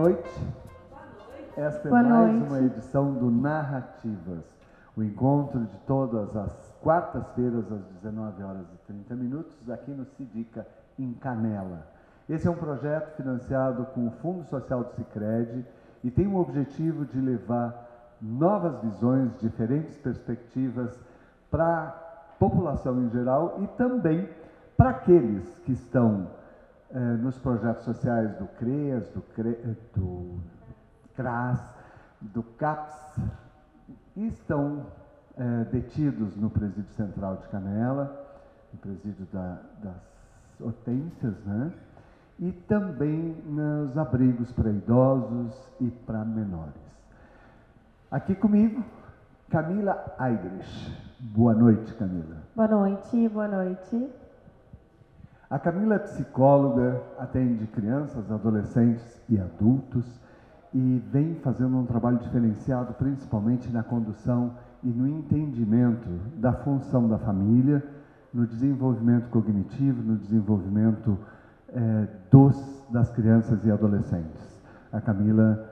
noite. Esta é Boa mais noite. uma edição do Narrativas, o encontro de todas as quartas-feiras às 19h30 aqui no Sidica, em Canela. Esse é um projeto financiado com o Fundo Social do Sicredi e tem o objetivo de levar novas visões, diferentes perspectivas para a população em geral e também para aqueles que estão nos projetos sociais do CREAS, do CRAS, do CAPS, e estão detidos no Presídio Central de Canela, no Presídio das Hortênsias, né? E também nos abrigos para idosos e para menores. Aqui comigo, Camila Aigres. Boa noite, Camila. Boa noite, boa noite. A Camila é psicóloga, atende crianças, adolescentes e adultos e vem fazendo um trabalho diferenciado, principalmente na condução e no entendimento da função da família, no desenvolvimento cognitivo, no desenvolvimento das crianças e adolescentes. A Camila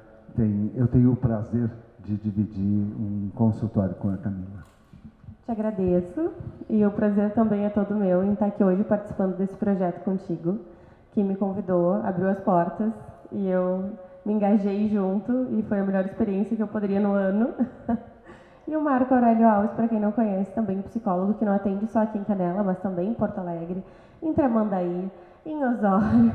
eu tenho o prazer de dividir um consultório com a Camila. Te agradeço e o prazer também é todo meu em estar aqui hoje participando desse projeto contigo, que me convidou, abriu as portas e eu me engajei junto e foi a melhor experiência que eu poderia no ano. E o Marco Aurélio Alves, para quem não conhece, também psicólogo que não atende só aqui em Canela, mas também em Porto Alegre, em Tramandaí, em Osório,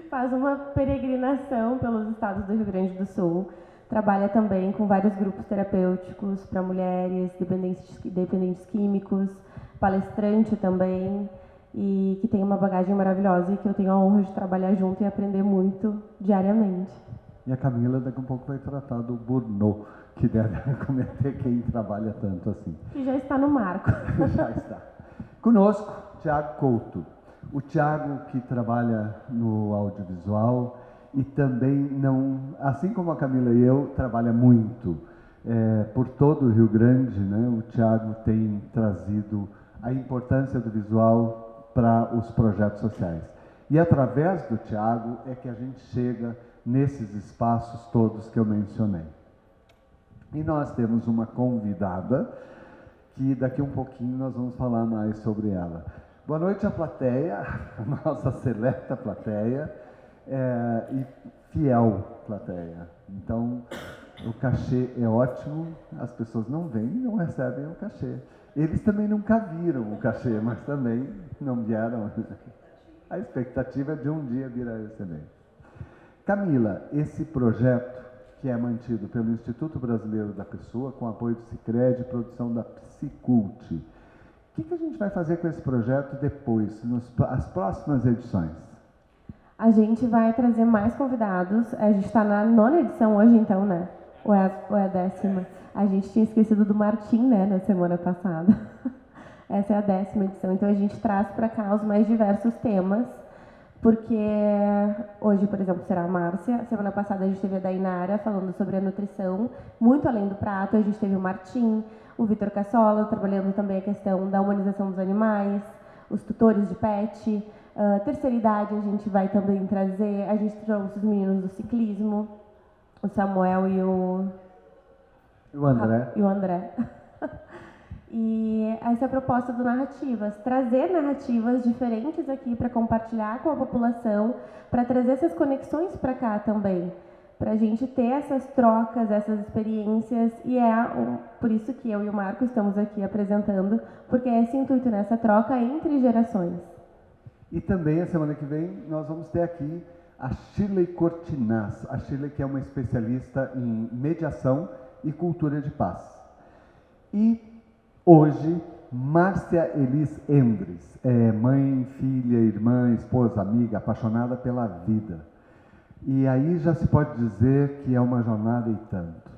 faz uma peregrinação pelos estados do Rio Grande do Sul, trabalha também com vários grupos terapêuticos para mulheres, dependentes químicos, palestrante também, e que tem uma bagagem maravilhosa e que eu tenho a honra de trabalhar junto e aprender muito diariamente. E a Camila daqui a um pouco vai tratar do burnout, que deve cometer quem trabalha tanto assim. E já está no marco. Já está. Conosco, Tiago Couto. O Tiago que trabalha no audiovisual e também assim como a Camila e eu, trabalha muito por todo o Rio Grande, né? O Tiago tem trazido a importância do visual para os projetos sociais. E através do Tiago é que a gente chega nesses espaços todos que eu mencionei. E nós temos uma convidada que daqui um pouquinho nós vamos falar mais sobre ela. Boa noite à plateia, a nossa seleta plateia e fiel plateia. Então, o cachê é ótimo, as pessoas não vêm e não recebem o cachê. Eles também nunca viram o cachê, mas também não vieram. A expectativa é de um dia vir a receber. Camila, esse projeto que é mantido pelo Instituto Brasileiro da Pessoa, com apoio do Sicredi e produção da Psicult. O que a gente vai fazer com esse projeto depois, as próximas edições? A gente vai trazer mais convidados. A gente está na 9ª edição hoje, então, né? Ou é a 10ª? A gente tinha esquecido do Martim, né, na semana passada. Essa é a 10ª edição. Então, a gente traz para cá os mais diversos temas, porque hoje, por exemplo, será a Márcia. Semana passada a gente teve a Dainara falando sobre a nutrição, muito além do prato. A gente teve o Martim, o Vitor Cassola, trabalhando também a questão da humanização dos animais, os tutores de pet. Terceira idade a gente vai também trazer. A gente trouxe os meninos do ciclismo, o Samuel e o André. E o André. E essa é a proposta do Narrativas, trazer narrativas diferentes aqui para compartilhar com a população, para trazer essas conexões para cá também, para a gente ter essas trocas, essas experiências, e por isso que eu e o Marco estamos aqui apresentando, porque é esse intuito, nessa troca entre gerações. E também, a semana que vem, nós vamos ter aqui a Shirley Cortinaz, a Shirley que é uma especialista em mediação e cultura de paz. E hoje, Márcia Elis Endres, mãe, filha, irmã, esposa, amiga, apaixonada pela vida. E aí já se pode dizer que é uma jornada e tanto.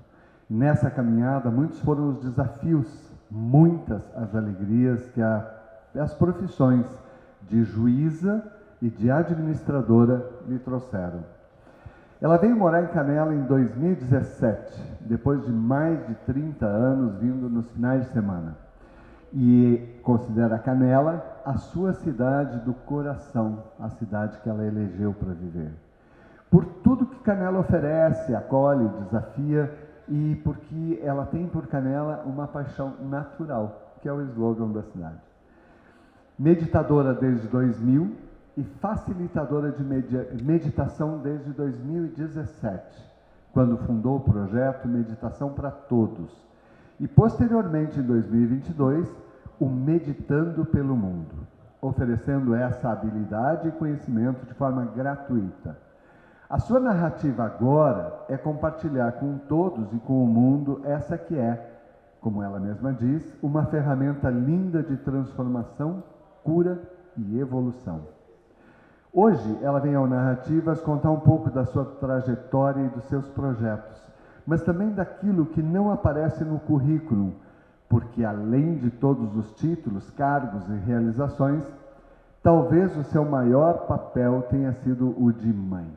Nessa caminhada, muitos foram os desafios, muitas as alegrias que as profissões de juíza e de administradora lhe trouxeram. Ela veio morar em Canela em 2017, depois de mais de 30 anos vindo nos finais de semana. E considera Canela a sua cidade do coração, a cidade que ela elegeu para viver. por tudo que Canela oferece, acolhe, desafia e porque ela tem por Canela uma paixão natural, que é o slogan da cidade. Meditadora desde 2000 e facilitadora de meditação desde 2017, quando fundou o projeto Meditação para Todos. E posteriormente, em 2022, o Meditando pelo Mundo, oferecendo essa habilidade e conhecimento de forma gratuita. A sua narrativa agora é compartilhar com todos e com o mundo essa que é, como ela mesma diz, uma ferramenta linda de transformação, cura e evolução. Hoje ela vem ao Narrativas contar um pouco da sua trajetória e dos seus projetos, mas também daquilo que não aparece no currículo, porque além de todos os títulos, cargos e realizações, talvez o seu maior papel tenha sido o de mãe.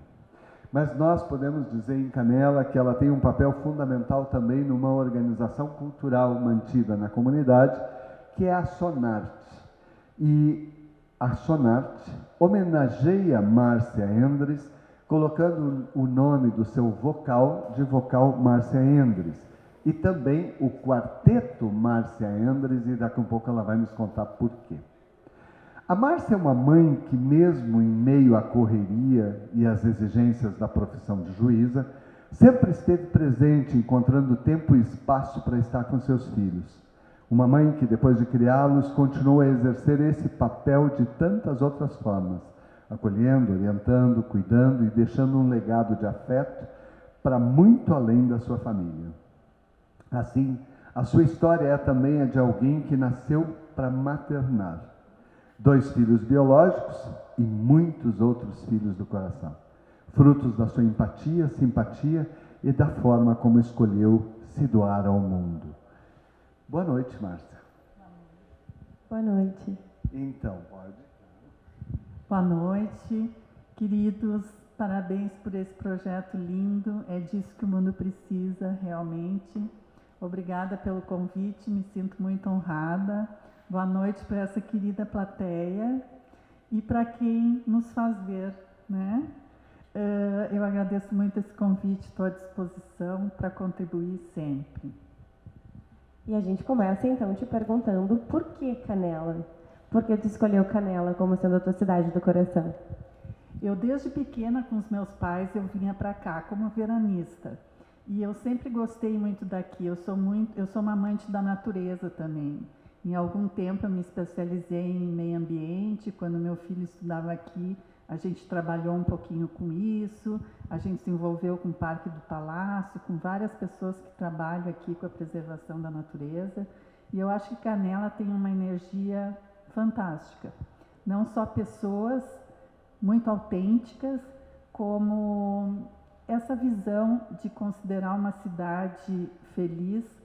Mas nós podemos dizer em Canela que ela tem um papel fundamental também numa organização cultural mantida na comunidade, que é a Sonarte. E a Sonarte homenageia Márcia Endres, colocando o nome do seu vocal de vocal Márcia Endres. E também o quarteto Márcia Endres, e daqui a um pouco ela vai nos contar por quê. A Márcia é uma mãe que, mesmo em meio à correria e às exigências da profissão de juíza, sempre esteve presente, encontrando tempo e espaço para estar com seus filhos. Uma mãe que, depois de criá-los, continuou a exercer esse papel de tantas outras formas, acolhendo, orientando, cuidando e deixando um legado de afeto para muito além da sua família. Assim, a sua história é também a de alguém que nasceu para maternar. 2 filhos biológicos e muitos outros filhos do coração, frutos da sua empatia, simpatia e da forma como escolheu se doar ao mundo. Boa noite, Márcia. Boa noite. Então, pode. Boa noite, queridos. Parabéns por esse projeto lindo. É disso que o mundo precisa, realmente. Obrigada pelo convite, me sinto muito honrada. Boa noite para essa querida plateia e para quem nos faz ver, né? Eu agradeço muito esse convite, estou à disposição para contribuir sempre. E a gente começa então te perguntando por que Canela? Por que tu escolheu Canela como sendo a tua cidade do coração? Eu, desde pequena, com os meus pais, eu vinha para cá como veranista. E eu sempre gostei muito daqui, eu sou uma amante da natureza também. Em algum tempo eu me especializei em meio ambiente, quando meu filho estudava aqui, a gente trabalhou um pouquinho com isso, a gente se envolveu com o Parque do Palácio, com várias pessoas que trabalham aqui com a preservação da natureza. E eu acho que Canela tem uma energia fantástica. Não só pessoas muito autênticas, como essa visão de considerar uma cidade feliz,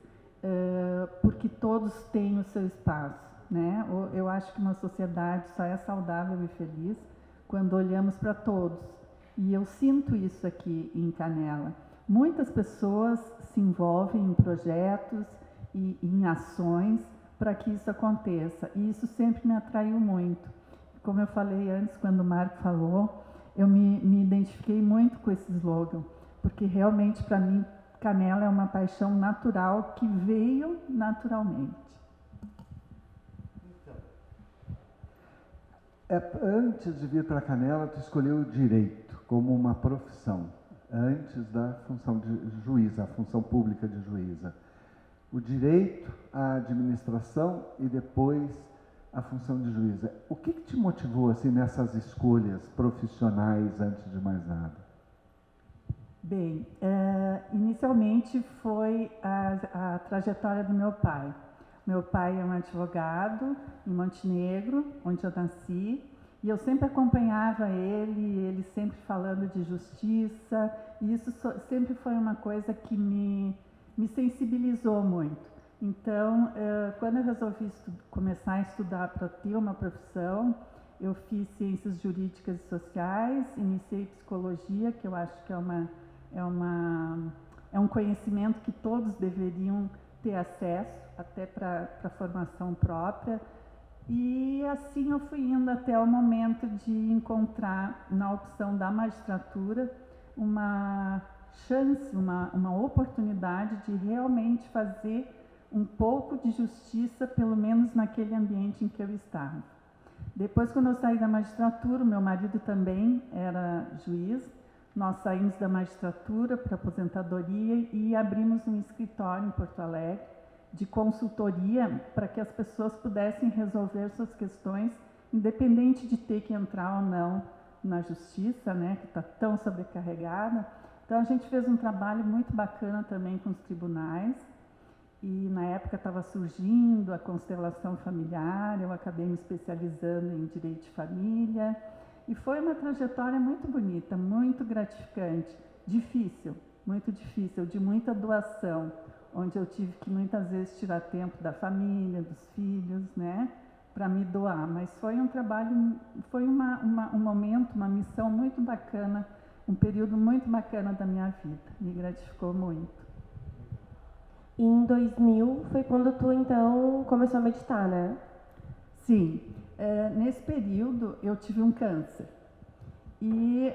porque todos têm o seu espaço, né? Eu acho que uma sociedade só é saudável e feliz quando olhamos para todos. E eu sinto isso aqui em Canela. Muitas pessoas se envolvem em projetos e em ações para que isso aconteça. E isso sempre me atraiu muito. Como eu falei antes, quando o Marco falou, eu me identifiquei muito com esse slogan, porque realmente, para mim, Canela é uma paixão natural que veio naturalmente. Antes de vir para Canela, tu escolheu o direito como uma profissão, antes da função de juíza, a função pública de juíza. O direito, a administração e depois a função de juíza. O que te motivou assim nessas escolhas profissionais antes de mais nada? Bem, inicialmente foi a trajetória do meu pai. Meu pai é um advogado em Montenegro, onde eu nasci, e eu sempre acompanhava ele sempre falando de justiça, e isso sempre foi uma coisa que me sensibilizou muito. Então, quando eu resolvi começar a estudar para ter uma profissão, eu fiz ciências jurídicas e sociais, iniciei psicologia, que eu acho que é um conhecimento que todos deveriam ter acesso, até para a formação própria. E assim eu fui indo até o momento de encontrar, na opção da magistratura, uma chance, uma oportunidade de realmente fazer um pouco de justiça, pelo menos naquele ambiente em que eu estava. Depois, quando eu saí da magistratura, o meu marido também era juiz, nós saímos da magistratura para aposentadoria e abrimos um escritório em Porto Alegre de consultoria para que as pessoas pudessem resolver suas questões, independente de ter que entrar ou não na justiça, né, que está tão sobrecarregada. Então, a gente fez um trabalho muito bacana também com os tribunais. E na época estava surgindo a constelação familiar, eu acabei me especializando em direito de família. E foi uma trajetória muito bonita, muito gratificante, difícil, muito difícil, de muita doação, onde eu tive que muitas vezes tirar tempo da família, dos filhos, né, para me doar. Mas foi um trabalho, foi um momento, uma missão muito bacana, um período muito bacana da minha vida, me gratificou muito. Em 2000 foi quando tu, então, começou a meditar, né? Sim. Nesse período, eu tive um câncer. E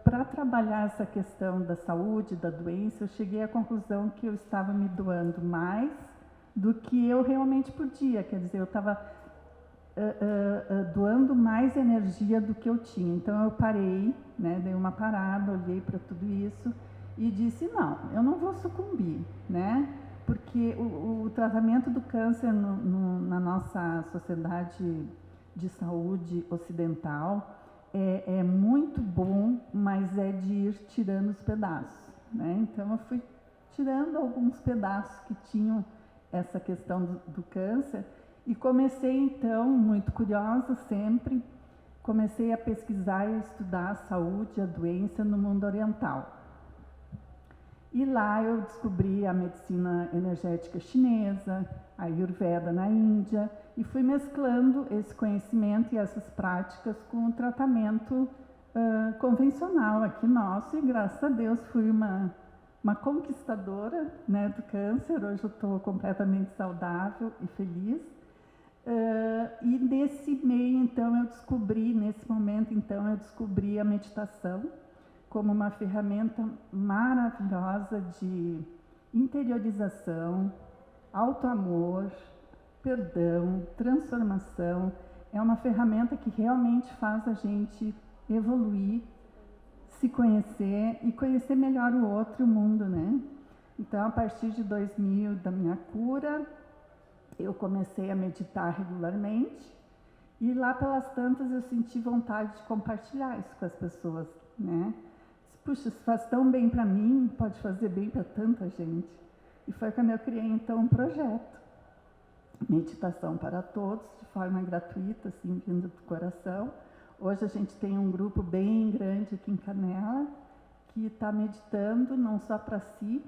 para trabalhar essa questão da saúde, da doença, eu cheguei à conclusão que eu estava me doando mais do que eu realmente podia. Quer dizer, eu estava doando mais energia do que eu tinha. Então, eu parei, né, dei uma parada, olhei para tudo isso e disse, não, eu não vou sucumbir, né? Porque o tratamento do câncer na nossa sociedade de saúde ocidental é muito bom, mas é de ir tirando os pedaços, né? Então, eu fui tirando alguns pedaços que tinham essa questão do câncer e comecei, então, muito curiosa sempre, comecei a pesquisar e a estudar a saúde e a doença no mundo oriental. E lá eu descobri a medicina energética chinesa, a Ayurveda na Índia, e fui mesclando esse conhecimento e essas práticas com o tratamento convencional aqui nosso, e graças a Deus fui uma conquistadora, né, do câncer. Hoje eu estou completamente saudável e feliz. E nesse meio, então, nesse momento, então, eu descobri a meditação como uma ferramenta maravilhosa de interiorização, autoamor, perdão, transformação. É uma ferramenta que realmente faz a gente evoluir, se conhecer e conhecer melhor o outro e o mundo, né? Então, a partir de 2000, da minha cura, eu comecei a meditar regularmente e lá pelas tantas eu senti vontade de compartilhar isso com as pessoas, né? Puxa, se faz tão bem para mim, pode fazer bem para tanta gente. E foi quando eu criei, então, um projeto. Meditação para Todos, de forma gratuita, assim, vindo do coração. Hoje a gente tem um grupo bem grande aqui em Canela, que está meditando não só para si,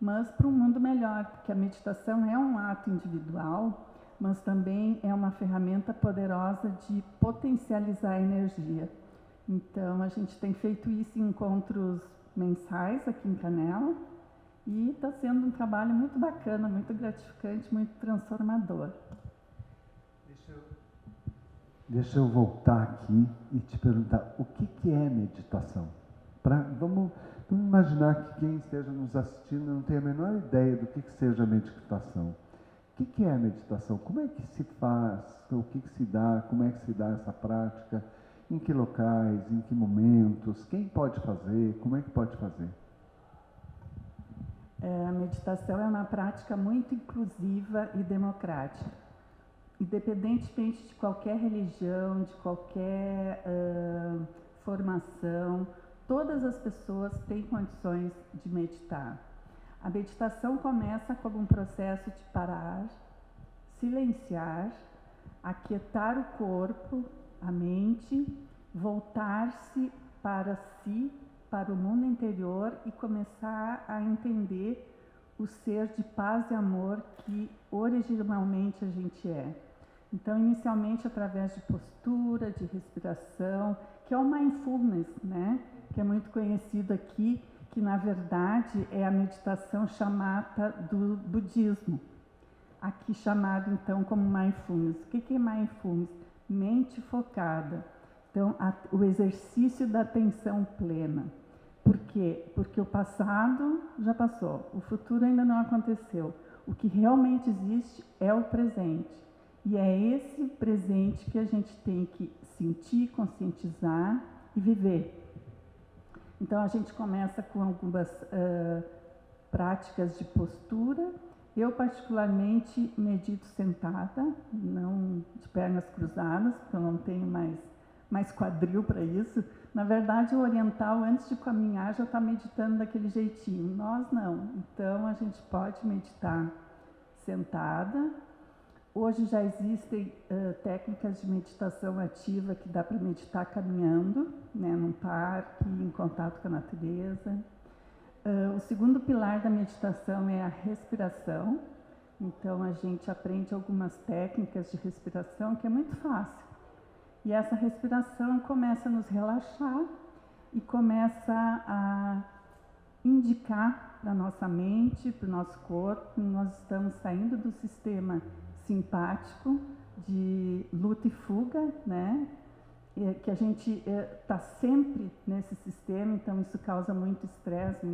mas para um mundo melhor, porque a meditação é um ato individual, mas também é uma ferramenta poderosa de potencializar a energia. Então, a gente tem feito isso em encontros mensais aqui em Canela e está sendo um trabalho muito bacana, muito gratificante, muito transformador. Deixa eu voltar aqui e te perguntar, o que é meditação? Vamos imaginar que quem esteja nos assistindo não tem a menor ideia do que seja meditação. O que é a meditação? Como é que se faz? O que se dá? Como é que se dá essa prática? Em que locais, em que momentos, quem pode fazer, como é que pode fazer? A meditação é uma prática muito inclusiva e democrática. Independentemente de qualquer religião, de qualquer formação, todas as pessoas têm condições de meditar. A meditação começa como um processo de parar, silenciar, aquietar o corpo, a mente, voltar-se para si, para o mundo interior e começar a entender o ser de paz e amor que originalmente a gente é. Então, inicialmente através de postura, de respiração, que é o mindfulness, né? Que é muito conhecido aqui, que na verdade é a meditação chamada do budismo. Aqui chamado então como mindfulness. O que é mindfulness? Mente focada. Então, o exercício da atenção plena. Por quê? Porque o passado já passou, o futuro ainda não aconteceu. O que realmente existe é o presente. E é esse presente que a gente tem que sentir, conscientizar e viver. Então, a gente começa com algumas práticas de postura. Eu, particularmente, medito sentada, não de pernas cruzadas, porque eu não tenho mais quadril para isso. Na verdade, o oriental, antes de caminhar, já está meditando daquele jeitinho. Nós não. Então, a gente pode meditar sentada. Hoje já existem técnicas de meditação ativa que dá para meditar caminhando, né, num parque, em contato com a natureza. O segundo pilar da meditação é a respiração. Então, a gente aprende algumas técnicas de respiração que é muito fácil. E essa respiração começa a nos relaxar e começa a indicar para a nossa mente, para o nosso corpo, que nós estamos saindo do sistema simpático de luta e fuga, né? Que a gente está sempre nesse sistema, então isso causa muito estresse,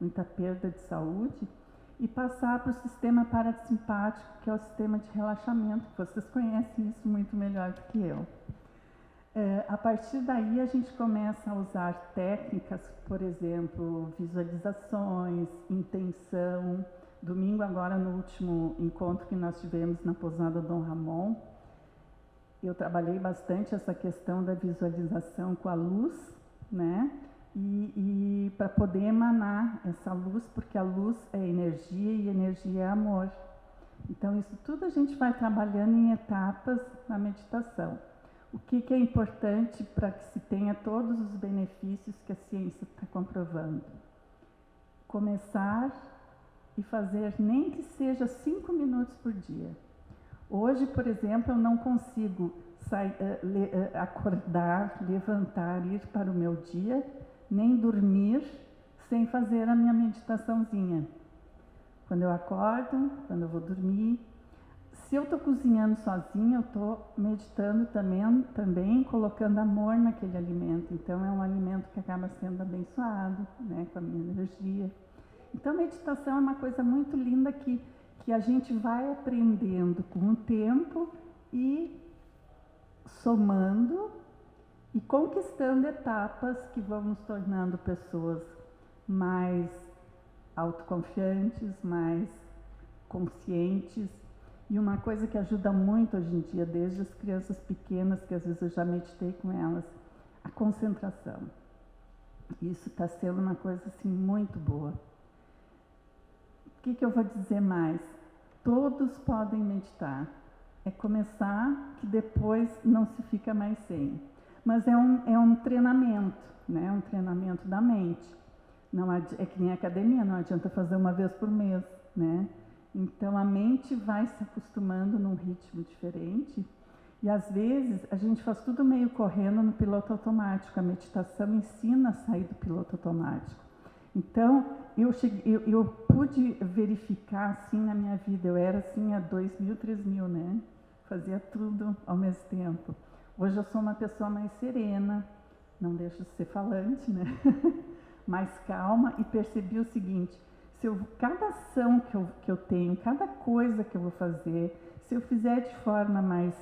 muita perda de saúde, e passar para o sistema parasimpático, que é o sistema de relaxamento, que vocês conhecem isso muito melhor do que eu. A partir daí a gente começa a usar técnicas, por exemplo, visualizações, intenção. Domingo agora, no último encontro que nós tivemos na Pousada Dom Ramon, eu trabalhei bastante essa questão da visualização com a luz, né? E para poder emanar essa luz, porque a luz é energia e energia é amor. Então, isso tudo a gente vai trabalhando em etapas na meditação. O que é importante para que se tenha todos os benefícios que a ciência está comprovando? Começar e fazer nem que seja 5 minutos por dia. Hoje, por exemplo, eu não consigo acordar, levantar, ir para o meu dia, nem dormir sem fazer a minha meditaçãozinha. Quando eu acordo, quando eu vou dormir. Se eu estou cozinhando sozinha, eu estou meditando também, colocando amor naquele alimento. Então, é um alimento que acaba sendo abençoado, né, com a minha energia. Então, a meditação é uma coisa muito linda que a gente vai aprendendo com o tempo e somando e conquistando etapas que vão nos tornando pessoas mais autoconfiantes, mais conscientes. E uma coisa que ajuda muito hoje em dia, desde as crianças pequenas, que às vezes eu já meditei com elas, a concentração. Isso está sendo uma coisa assim muito boa. O que eu vou dizer mais? Todos podem meditar. É começar que depois não se fica mais sem. Mas é um treinamento, né? Um treinamento da mente. Não é que nem academia, não adianta fazer uma vez por mês, né? Então a mente vai se acostumando num ritmo diferente. E às vezes a gente faz tudo meio correndo no piloto automático. A meditação ensina a sair do piloto automático. Então, eu pude verificar assim na minha vida, eu era assim há 2.000, 3.000, né? Fazia tudo ao mesmo tempo. Hoje eu sou uma pessoa mais serena, não deixo de ser falante, né? Mais calma, e percebi o seguinte, cada ação que eu tenho, cada coisa que eu vou fazer, se eu fizer de forma mais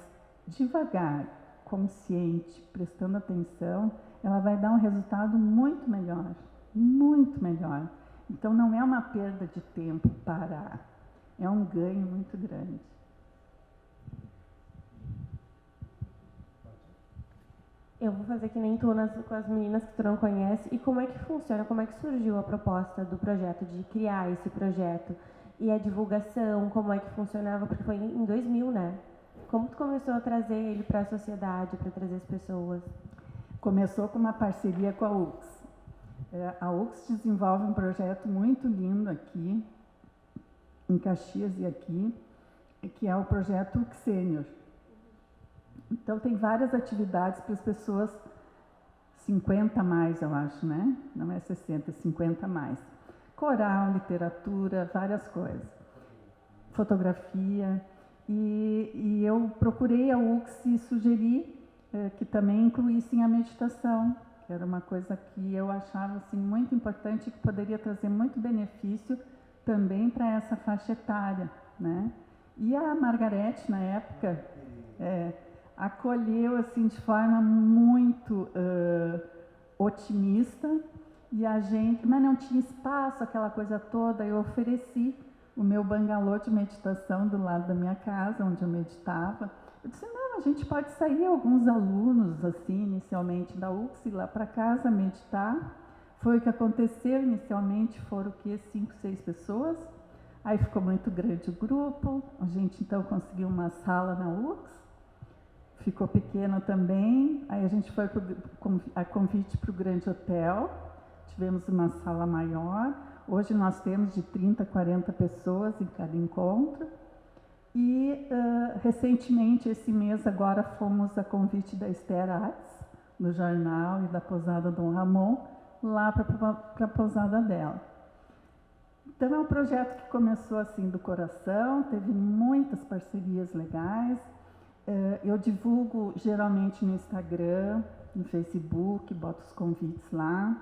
devagar, consciente, prestando atenção, ela vai dar um resultado muito melhor. Muito melhor. Então, não é uma perda de tempo parar, é um ganho muito grande. Eu vou fazer que nem tu com as meninas que tu não conhece. E como é que funciona, como é que surgiu a proposta do projeto, de criar esse projeto? E a divulgação, como é que funcionava? Porque foi em 2000, né? Como tu começou a trazer ele para a sociedade, para trazer as pessoas? Começou com uma parceria com a UX. A UX desenvolve um projeto muito lindo aqui, em Caxias e aqui, que é o projeto UX Sênior. Então, tem várias atividades para as pessoas 50 a mais, eu acho, né? Não é 60, é 50 a mais. Coral, literatura, várias coisas. Fotografia. E eu procurei a UX e sugeri que também incluíssem a meditação Era uma coisa que eu achava assim, muito importante, que poderia trazer muito benefício também para essa faixa etária, né? E a Margarete, na época, acolheu assim, de forma muito otimista, e a gente, mas não tinha espaço, aquela coisa toda. Eu ofereci o meu bangalô de meditação do lado da minha casa, onde eu meditava. Eu disse, não, a gente pode sair alguns alunos, assim, inicialmente da UX, ir lá para casa meditar. Foi o que aconteceu inicialmente, foram o quê? 5, 6 pessoas. Aí ficou muito grande o grupo, a gente então conseguiu uma sala na UX, ficou pequena também, aí a gente foi a convite para o Grande Hotel, tivemos uma sala maior, hoje nós temos de 30 a 40 pessoas em cada encontro, e recentemente, esse mês agora, fomos a convite da Esther Arts, do jornal, e da Pousada Dom Ramon, lá para a pousada dela. Então, é um projeto que começou assim do coração, teve muitas parcerias legais. Eu divulgo geralmente no Instagram, no Facebook, boto os convites lá.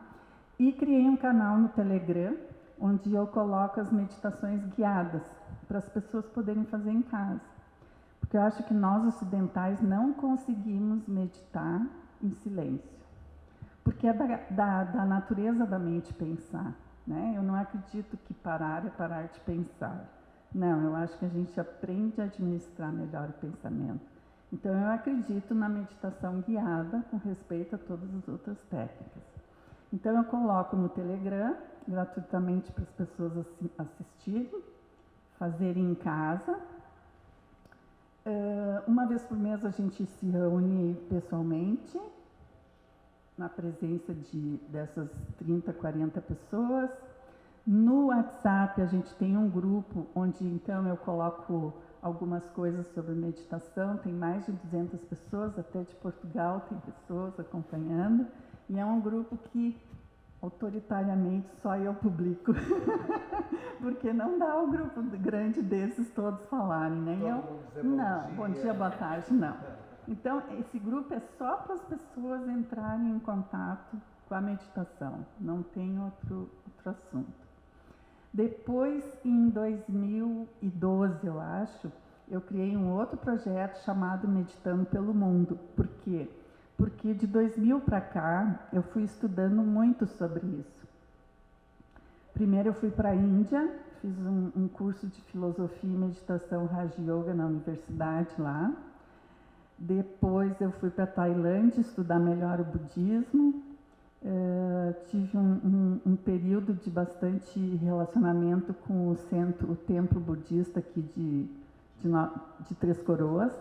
E criei um canal no Telegram, onde eu coloco as meditações guiadas, para as pessoas poderem fazer em casa. Porque eu acho que nós ocidentais não conseguimos meditar em silêncio. Porque é da natureza da mente pensar. Né? Eu não acredito que parar é parar de pensar. Não, eu acho que a gente aprende a administrar melhor o pensamento. Então, eu acredito na meditação guiada com respeito a todas as outras técnicas. Então, eu coloco no Telegram, gratuitamente para as pessoas assistirem, fazerem em casa. Uma vez por mês a gente se reúne pessoalmente, na presença dessas 30, 40 pessoas. No WhatsApp a gente tem um grupo onde então eu coloco algumas coisas sobre meditação, tem mais de 200 pessoas, até de Portugal tem pessoas acompanhando, e é um grupo que autoritariamente só eu publico, porque não dá o grupo grande desses todos falarem, né? Não, bom dia, boa tarde, não. Então, esse grupo é só para as pessoas entrarem em contato com a meditação, não tem outro assunto. Depois, em 2012, eu acho, eu criei um outro projeto chamado Meditando pelo Mundo. Por quê? Porque de 2000 para cá, eu fui estudando muito sobre isso. Primeiro eu fui para a Índia, fiz um curso de filosofia e meditação Raja Yoga na universidade lá. Depois eu fui para a Tailândia estudar melhor o budismo. Tive um período de bastante relacionamento com o templo budista aqui de Três Coroas.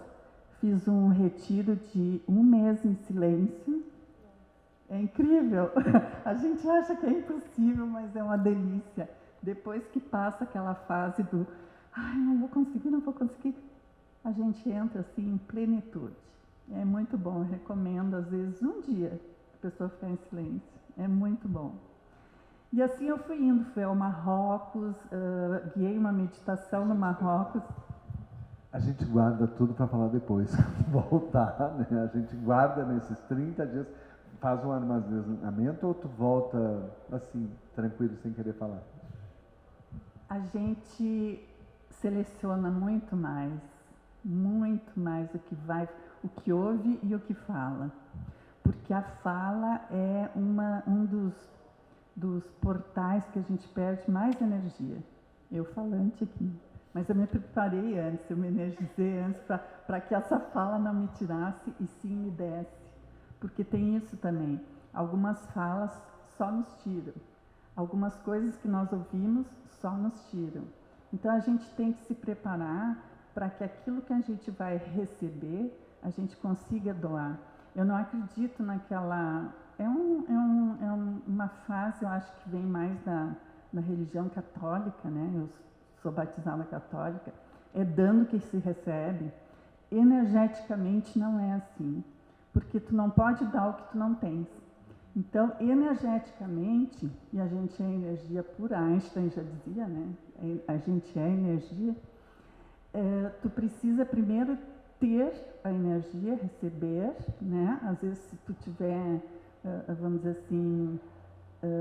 Fiz um retiro de 1 mês em silêncio. É incrível. A gente acha que é impossível, mas é uma delícia. Depois que passa aquela fase do ai, não vou conseguir, a gente entra assim em plenitude. É muito bom, eu recomendo às vezes um dia a pessoa ficar em silêncio. É muito bom. E assim eu fui indo, fui ao Marrocos, guiei uma meditação no Marrocos. A gente guarda tudo para falar depois, voltar, né? A gente guarda nesses 30 dias, faz um armazenamento ou tu volta assim, tranquilo, sem querer falar? A gente seleciona muito mais o que ouve e o que fala. Porque a fala é um dos portais que a gente perde mais energia. Eu falante aqui. Mas eu me preparei antes, eu me energizei antes para que essa fala não me tirasse e sim me desse. Porque tem isso também. Algumas falas só nos tiram. Algumas coisas que nós ouvimos só nos tiram. Então a gente tem que se preparar para que aquilo que a gente vai receber, a gente consiga doar. Eu não acredito naquela... uma frase, eu acho que vem mais da religião católica, né? Eu sou batizada católica. É dando que se recebe. Energeticamente não é assim. Porque tu não pode dar o que tu não tens. Então, energeticamente, e a gente é energia pura, Einstein já dizia, né? A gente é energia. Tu precisa primeiro ter a energia, receber, né? Às vezes, se tu tiver vamos dizer assim,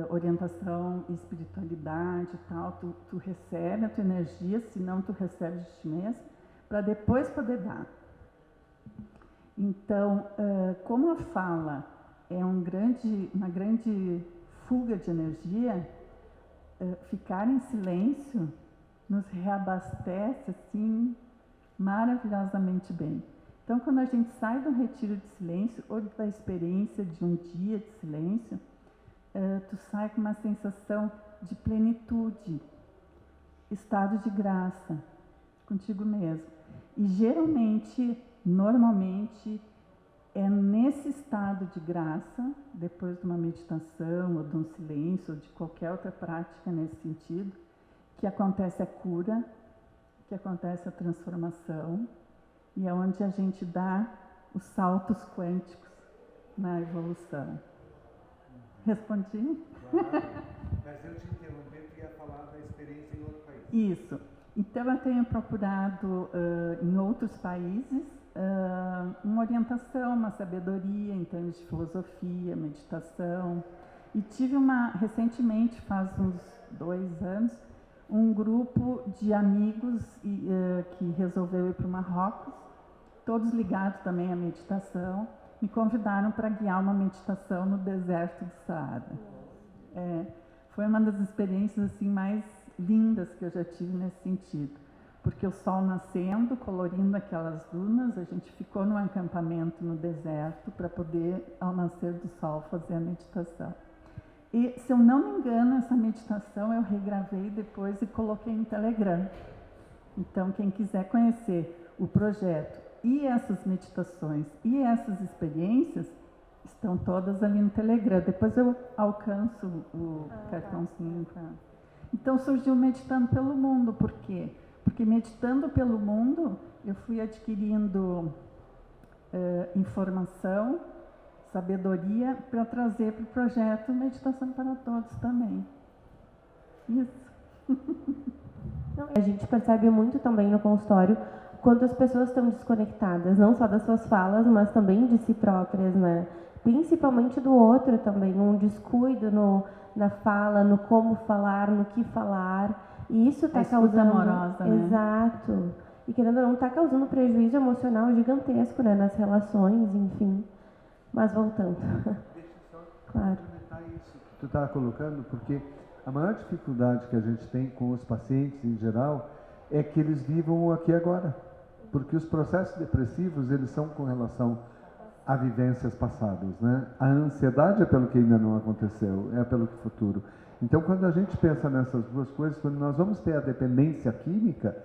orientação e espiritualidade e tal, tu recebe a tua energia, se não tu recebe de ti mesmo, para depois poder dar. Então, como a fala é uma grande fuga de energia, ficar em silêncio nos reabastece assim maravilhosamente bem. Então, quando a gente sai do retiro de silêncio ou da experiência de um dia de silêncio, tu sai com uma sensação de plenitude, estado de graça contigo mesmo. E geralmente, normalmente, é nesse estado de graça, depois de uma meditação, ou de um silêncio, ou de qualquer outra prática nesse sentido, que acontece a cura, que acontece a transformação, e é onde a gente dá os saltos quânticos na evolução. Respondi? Claro, mas eu te interrompi, tu ia falar da experiência em outro país. Isso. Então, eu tenho procurado em outros países uma orientação, uma sabedoria em termos de filosofia, meditação. E tive recentemente, faz uns 2 anos, um grupo de amigos que resolveu ir para o Marrocos, todos ligados também à meditação, me convidaram para guiar uma meditação no deserto do Saara. Foi uma das experiências assim mais lindas que eu já tive nesse sentido, porque o sol nascendo, colorindo aquelas dunas, a gente ficou num acampamento no deserto para poder, ao nascer do sol, fazer a meditação. E, se eu não me engano, essa meditação eu regravei depois e coloquei no Telegram. Então, quem quiser conhecer o projeto e essas meditações e essas experiências, estão todas ali no Telegram. Depois eu alcanço o cartãozinho. Então, surgiu Meditando pelo Mundo. Por quê? Porque meditando pelo mundo, eu fui adquirindo informação, sabedoria, para trazer para o projeto Meditação para Todos também. Isso. A gente percebe muito também no consultório quanto as pessoas estão desconectadas, não só das suas falas, mas também de si próprias, né? Principalmente do outro também, um descuido na fala, no como falar, no que falar. E isso está causando... amorosa, né? Exato. E querendo ou não, está causando prejuízo emocional gigantesco, né? Nas relações, enfim. Mas voltando. Deixa eu só Claro. complementar isso que tu está colocando, porque a maior dificuldade que a gente tem com os pacientes em geral é que eles vivam aqui e agora. Porque os processos depressivos, eles são com relação a vivências passadas, né? A ansiedade é pelo que ainda não aconteceu, é pelo futuro. Então, quando a gente pensa nessas duas coisas, quando nós vamos ter a dependência química,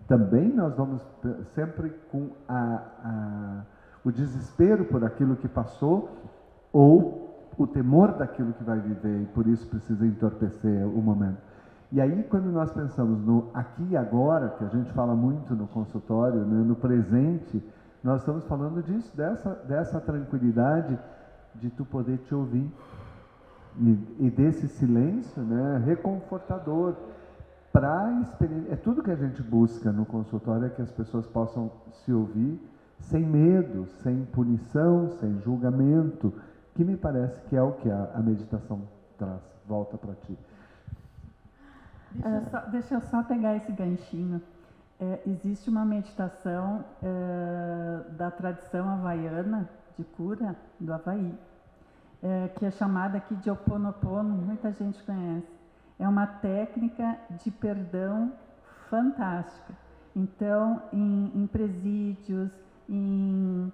também nós vamos sempre com o desespero por aquilo que passou ou o temor daquilo que vai viver e por isso precisa entorpecer o momento. E aí, quando nós pensamos no aqui e agora, que a gente fala muito no consultório, né, no presente, nós estamos falando disso, dessa tranquilidade de tu poder te ouvir e desse silêncio, né, reconfortador para experimentar. É tudo que a gente busca no consultório, é que as pessoas possam se ouvir sem medo, sem punição, sem julgamento, que me parece que é o que a meditação traz. Volta para ti. Deixa eu só pegar esse ganchinho. Existe uma meditação da tradição havaiana de cura do Havaí, que é chamada aqui de Ho'oponopono, muita gente conhece. É uma técnica de perdão fantástica. Então, em presídios, em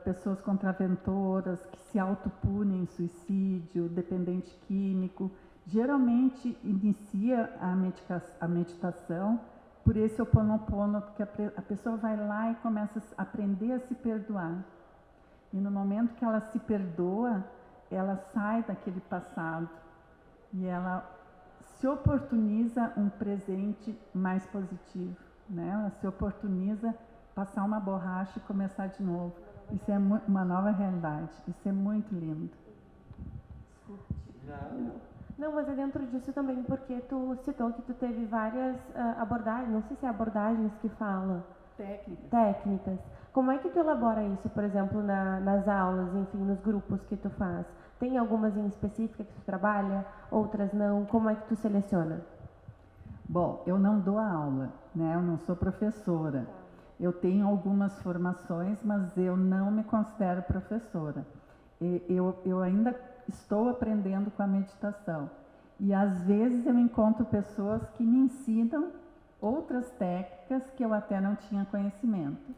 pessoas contraventoras que se autopunem, suicídio, dependente químico, geralmente inicia a meditação por esse Ho'oponopono, porque a pessoa vai lá e começa a aprender a se perdoar. E no momento que ela se perdoa, ela sai daquele passado e ela se oportuniza um presente mais positivo, né? Ela se oportuniza passar uma borracha e começar de novo. Isso é uma nova realidade. Isso é muito lindo. Não, mas é dentro disso também, porque tu citou que tu teve várias abordagens, não sei se é abordagens que fala, Técnicas. Como é que tu elabora isso, por exemplo, nas aulas, enfim, nos grupos que tu faz? Tem algumas em específica que tu trabalha, outras não? Como é que tu seleciona? Bom, eu não dou aula, né? Eu não sou professora. Eu tenho algumas formações, mas eu não me considero professora. Eu ainda estou aprendendo com a meditação. E às vezes eu encontro pessoas que me ensinam outras técnicas que eu até não tinha conhecimento.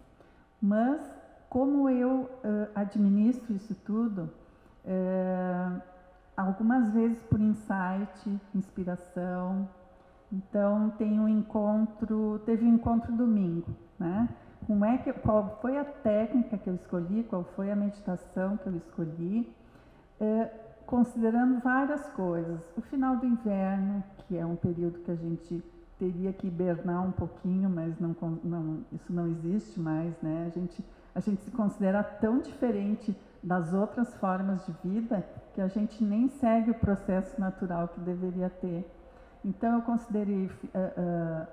Mas como eu administro isso tudo, algumas vezes por insight, inspiração. Então teve um encontro domingo, né? Qual foi a técnica que eu escolhi, qual foi a meditação que eu escolhi, considerando várias coisas. O final do inverno, que é um período que a gente teria que hibernar um pouquinho, mas isso não existe mais, né? A gente se considera tão diferente das outras formas de vida que a gente nem segue o processo natural que deveria ter. Então eu considerei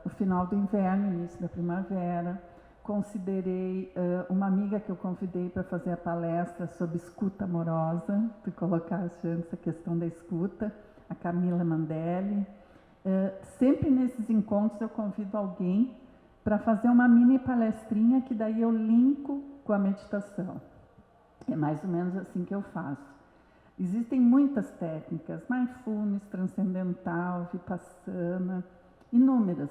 o final do inverno, início da primavera, considerei uma amiga que eu convidei para fazer a palestra sobre escuta amorosa, tu colocaste antes a questão da escuta, a Camila Mandelli. Sempre nesses encontros eu convido alguém para fazer uma mini palestrinha que daí eu linko com a meditação. É mais ou menos assim que eu faço. Existem muitas técnicas, mindfulness, transcendental, vipassana, inúmeras.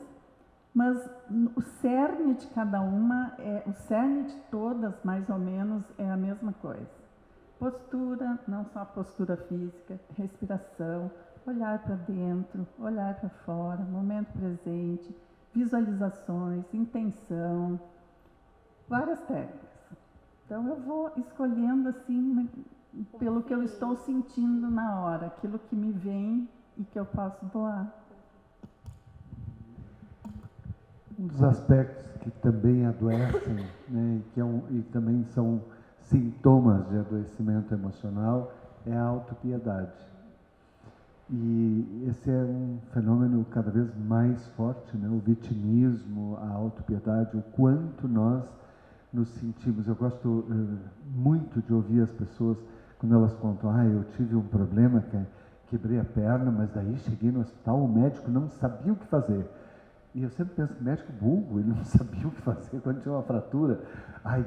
Mas o cerne de cada uma, o cerne de todas, mais ou menos, é a mesma coisa. Postura, não só a postura física, respiração, olhar para dentro, olhar para fora, momento presente, visualizações, intenção, várias técnicas. Então eu vou escolhendo assim, pelo que eu estou sentindo na hora, aquilo que me vem e que eu posso doar. Um dos aspectos que também adoecem, né, e também são sintomas de adoecimento emocional, é a autopiedade. E esse é um fenômeno cada vez mais forte, né, o vitimismo, a autopiedade, o quanto nós nos sentimos. Eu gosto muito de ouvir as pessoas quando elas contam: eu tive um problema, quebrei a perna, mas daí cheguei no hospital, o médico não sabia o que fazer. E eu sempre penso que médico burro, ele não sabia o que fazer quando tinha uma fratura.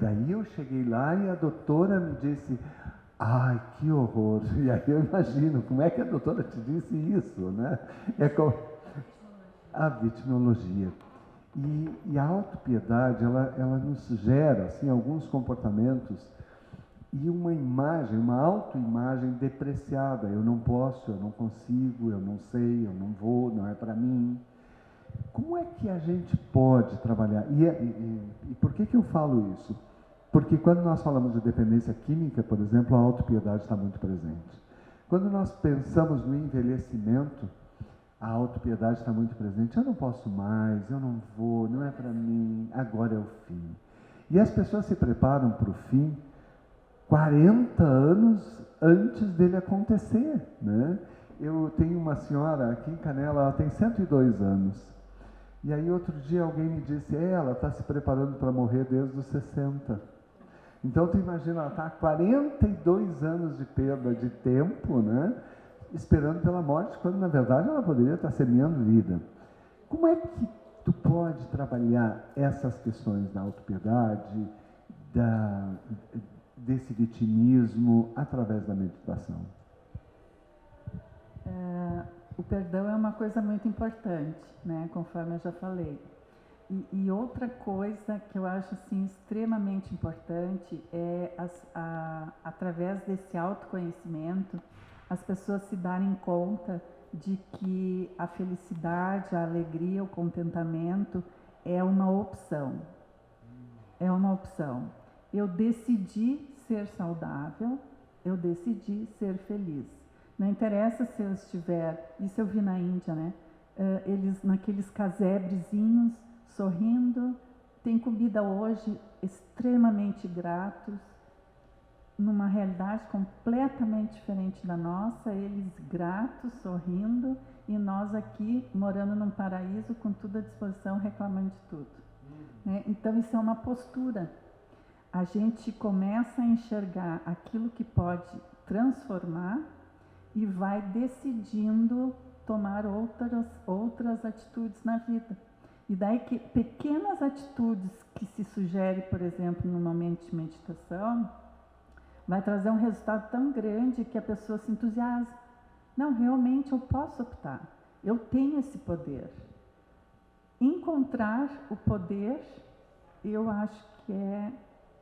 Daí eu cheguei lá e a doutora me disse: que horror. E aí eu imagino, como é que a doutora te disse isso, né? É como a vitimologia. E a autopiedade, ela nos gera, assim, alguns comportamentos e uma imagem, uma autoimagem depreciada. Eu não posso, eu não consigo, eu não sei, eu não vou, não é para mim. Como é que a gente pode trabalhar? E por que eu falo isso? Porque quando nós falamos de dependência química, por exemplo, a autopiedade está muito presente. Quando nós pensamos no envelhecimento, a autopiedade está muito presente. Eu não posso mais, eu não vou, não é para mim, agora é o fim. E as pessoas se preparam para o fim 40 anos antes dele acontecer, né? Eu tenho uma senhora aqui em Canela, ela tem 102 anos. E aí outro dia alguém me disse: ela está se preparando para morrer desde os 60. Então tu imagina, ela está há 42 anos de perda de tempo, né? Esperando pela morte, quando na verdade ela poderia estar semeando vida. Como é que tu pode trabalhar essas questões da autopiedade, desse vitimismo, através da meditação? O perdão é uma coisa muito importante, né? Conforme eu já falei. E outra coisa que eu acho assim, extremamente importante é, através desse autoconhecimento, as pessoas se darem conta de que a felicidade, a alegria, o contentamento é uma opção. É uma opção. Eu decidi ser saudável, eu decidi ser feliz. Não interessa se eu estiver, isso eu vi na Índia, né? Eles naqueles casebrezinhos, sorrindo, tem comida hoje, extremamente gratos, numa realidade completamente diferente da nossa, eles gratos, sorrindo, e nós aqui, morando num paraíso, com tudo à disposição, reclamando de tudo. né? Então, isso é uma postura. A gente começa a enxergar aquilo que pode transformar e vai decidindo tomar outras atitudes na vida. E daí que pequenas atitudes que se sugere, por exemplo, no momento de meditação, vai trazer um resultado tão grande que a pessoa se entusiasma. Não, realmente eu posso optar. Eu tenho esse poder. Encontrar o poder, eu acho que é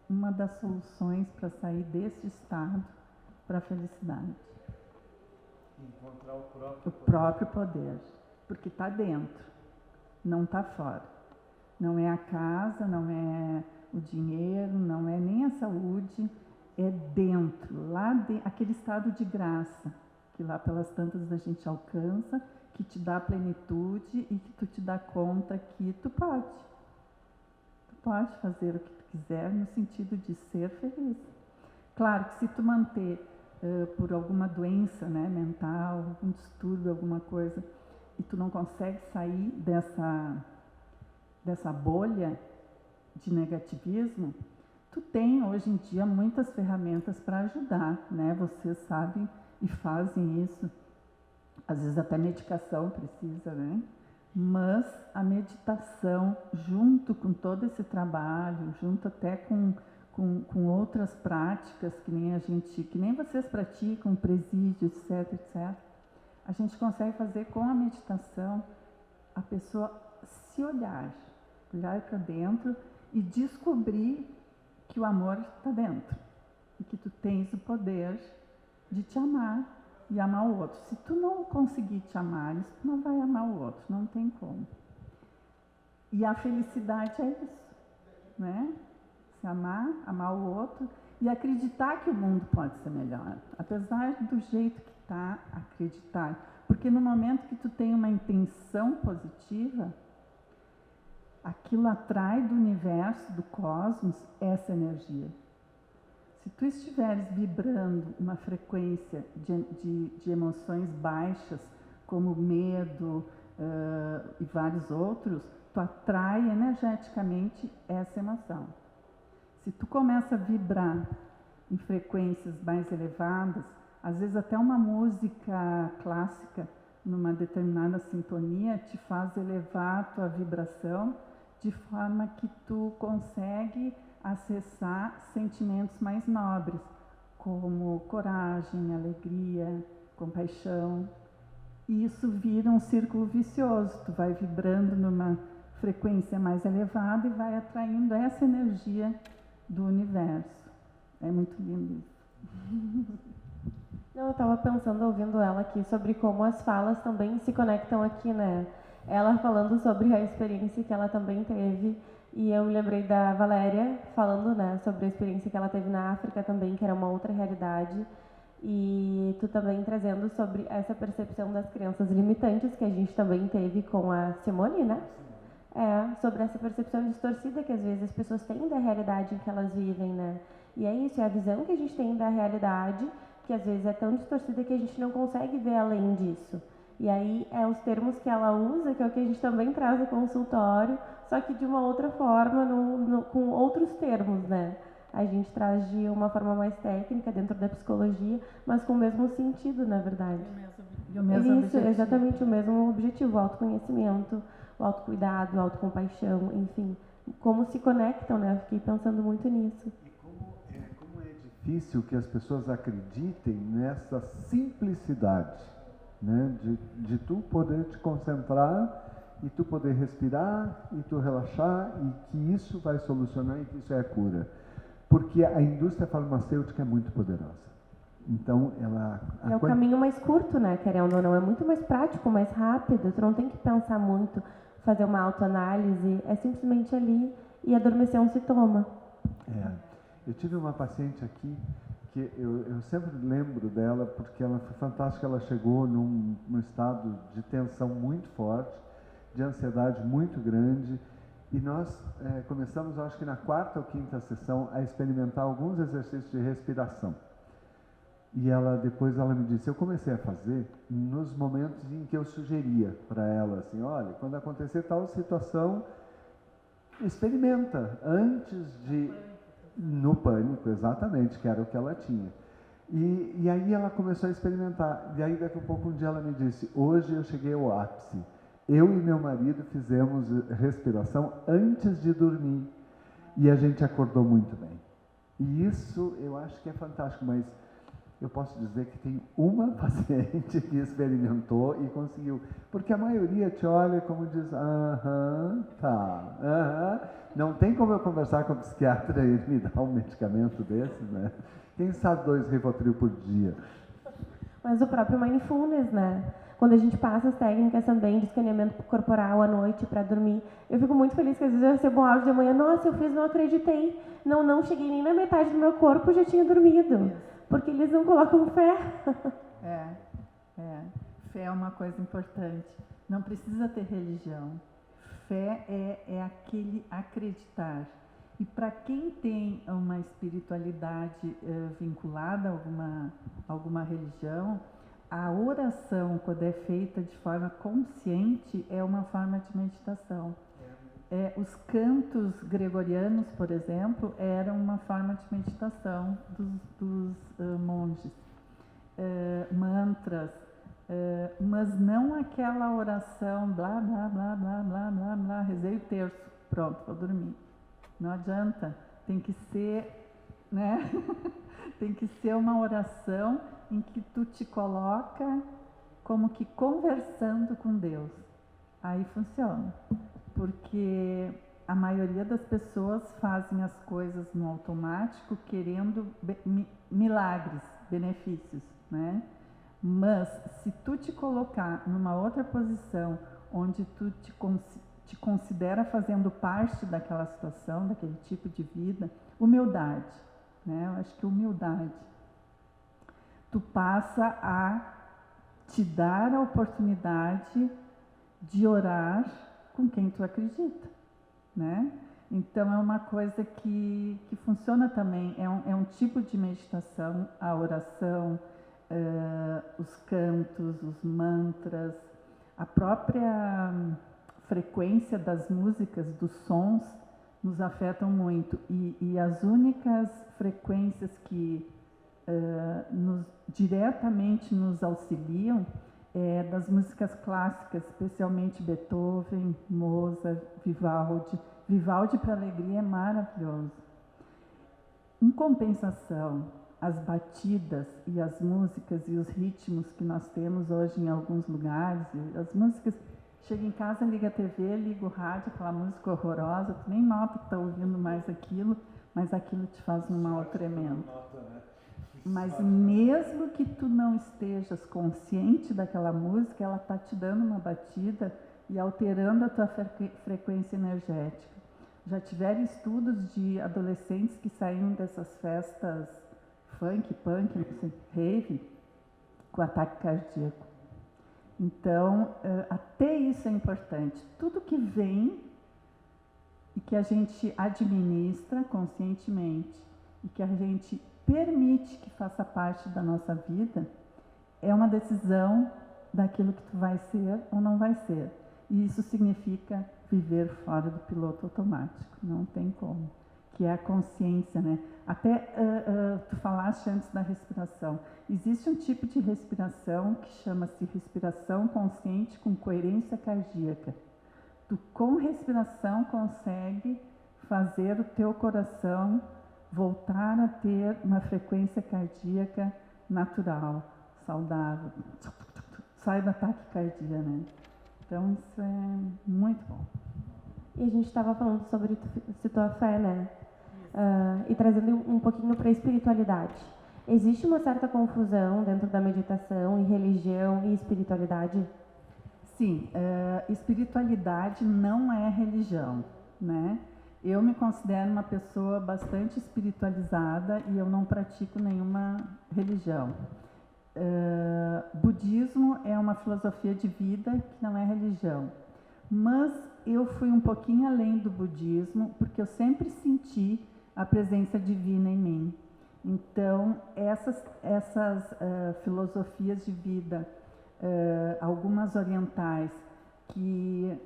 uma das soluções para sair desse estado para a felicidade. Encontrar o próprio poder. Porque está dentro, não está fora. Não é a casa, não é o dinheiro, não é nem a saúde, é dentro, aquele estado de graça, que lá pelas tantas a gente alcança, que te dá plenitude e que tu te dá conta que tu pode. Tu pode fazer o que tu quiser no sentido de ser feliz. Claro que se tu manter por alguma doença, né, mental, algum distúrbio, alguma coisa, e tu não consegue sair dessa bolha de negativismo, tu tem hoje em dia muitas ferramentas para ajudar, né? Vocês sabem e fazem isso. Às vezes até medicação precisa, né? Mas a meditação, junto com todo esse trabalho, junto até com outras práticas que nem vocês praticam, presídio, etc, etc, a gente consegue fazer com a meditação a pessoa se olhar para dentro e descobrir que o amor está dentro e que tu tens o poder de te amar e amar o outro. Se tu não conseguir te amar, tu não vai amar o outro, não tem como. E a felicidade é isso, né? Se amar o outro e acreditar que o mundo pode ser melhor, apesar do jeito que está, acreditar. Porque no momento que tu tem uma intenção positiva, aquilo atrai do universo, do cosmos, essa energia. Se tu estiveres vibrando uma frequência de emoções baixas, como medo e vários outros, tu atrai energeticamente essa emoção. Se tu começa a vibrar em frequências mais elevadas, às vezes até uma música clássica, numa determinada sintonia, te faz elevar a tua vibração, de forma que tu consegue acessar sentimentos mais nobres, como coragem, alegria, compaixão. E isso vira um círculo vicioso. Tu vai vibrando numa frequência mais elevada e vai atraindo essa energia do universo. É muito lindo isso. Eu estava pensando, ouvindo ela aqui, sobre como as falas também se conectam aqui, né? Ela falando sobre a experiência que ela também teve, e eu lembrei da Valéria falando, né, sobre a experiência que ela teve na África também, que era uma outra realidade, e tu também trazendo sobre essa percepção das crenças limitantes que a gente também teve com a Simone, né? Sobre essa percepção distorcida que às vezes as pessoas têm da realidade em que elas vivem, né? E é isso, é a visão que a gente tem da realidade, que às vezes é tão distorcida que a gente não consegue ver além disso. E aí é os termos que ela usa, que é o que a gente também traz no consultório, só que de uma outra forma, com outros termos, né? A gente traz de uma forma mais técnica dentro da psicologia, mas com o mesmo sentido, na verdade. E o mesmo objetivo. Exatamente o mesmo objetivo, o autoconhecimento, o autocuidado, a autocompaixão, enfim. Como se conectam, né? Eu fiquei pensando muito nisso. E como é difícil que as pessoas acreditem nessa simplicidade, né? De tu poder te concentrar e tu poder respirar e tu relaxar e que isso vai solucionar e que isso é a cura. Porque a indústria farmacêutica é muito poderosa. Então, é o caminho mais curto, né, querendo ou não. É muito mais prático, mais rápido. Tu não tem que pensar muito, fazer uma autoanálise. É simplesmente ali e adormecer um sintoma. Eu tive uma paciente aqui que eu sempre lembro dela porque ela foi fantástica. Ela chegou num estado de tensão muito forte, de ansiedade muito grande. E nós começamos, acho que na 4ª ou 5ª sessão, a experimentar alguns exercícios de respiração. E depois ela me disse, eu comecei a fazer nos momentos em que eu sugeria para ela, assim, olha, quando acontecer tal situação, experimenta antes de... No pânico, exatamente, que era o que ela tinha. E aí ela começou a experimentar. E aí daqui a pouco um dia ela me disse, hoje eu cheguei ao ápice. Eu e meu marido fizemos respiração antes de dormir. E a gente acordou muito bem. E isso eu acho que é fantástico, mas eu posso dizer que tem uma paciente que experimentou e conseguiu. Porque a maioria te olha como diz, tá. Não tem como eu conversar com a psiquiatra e ele me dar um medicamento desse, né? Quem sabe 2 Rivotril por dia. Mas o próprio mindfulness, né? Quando a gente passa as técnicas também de escaneamento corporal à noite para dormir, eu fico muito feliz que às vezes eu recebo um áudio de manhã, nossa, eu fiz, não acreditei, não cheguei nem na metade do meu corpo, já tinha dormido, porque eles não colocam fé. Fé é uma coisa importante, não precisa ter religião, fé é aquele acreditar. E para quem tem uma espiritualidade vinculada a alguma religião, a oração, quando é feita de forma consciente, é uma forma de meditação. Os cantos gregorianos, por exemplo, eram uma forma de meditação dos monges. Mantras, mas não aquela oração, blá, blá, blá, blá, blá, blá, blá, rezei o terço, pronto, vou dormir. Não adianta, tem que ser, né? Tem que ser uma oração em que tu te coloca como que conversando com Deus. Aí funciona. Porque a maioria das pessoas fazem as coisas no automático querendo milagres, benefícios, né? Mas se tu te colocar numa outra posição onde tu te considera fazendo parte daquela situação, daquele tipo de vida, humildade, né? Eu acho que humildade. Tu passa a te dar a oportunidade de orar com quem tu acredita, né? Então é uma coisa que funciona também, é um tipo de meditação, a oração, os cantos, os mantras, a própria frequência das músicas, dos sons, nos afetam muito. E as únicas frequências que diretamente nos auxiliam das músicas clássicas, especialmente Beethoven, Mozart, Vivaldi. Vivaldi para alegria é maravilhoso. Em compensação, as batidas e as músicas e os ritmos que nós temos hoje em alguns lugares, as músicas, chega em casa, liga a TV, liga o rádio, aquela música horrorosa, tu nem nota que está ouvindo mais aquilo, mas aquilo te faz um mal tremendo. Mas mesmo que tu não estejas consciente daquela música, ela está te dando uma batida e alterando a tua frequência energética. Já tiveram estudos de adolescentes que saíram dessas festas funk, punk, não sei, rave, com ataque cardíaco. Então, até isso é importante. Tudo que vem e que a gente administra conscientemente e que a gente permite que faça parte da nossa vida, é uma decisão daquilo que tu vai ser ou não vai ser. E isso significa viver fora do piloto automático, não tem como. Que é a consciência, né? Até tu falaste antes da respiração. Existe um tipo de respiração que chama-se respiração consciente com coerência cardíaca. Tu, com respiração, consegue fazer o teu coração voltar a ter uma frequência cardíaca natural, saudável. Sai da taquicardia, né? Então, isso é muito bom. E a gente estava falando sobre, citou a fé, né? E trazendo um pouquinho para a espiritualidade. Existe uma certa confusão dentro da meditação e religião e espiritualidade? Sim, espiritualidade não é religião, né? Eu me considero uma pessoa bastante espiritualizada e eu não pratico nenhuma religião. Budismo é uma filosofia de vida que não é religião. Mas eu fui um pouquinho além do budismo, porque eu sempre senti a presença divina em mim. Então, essas filosofias de vida, algumas orientais, que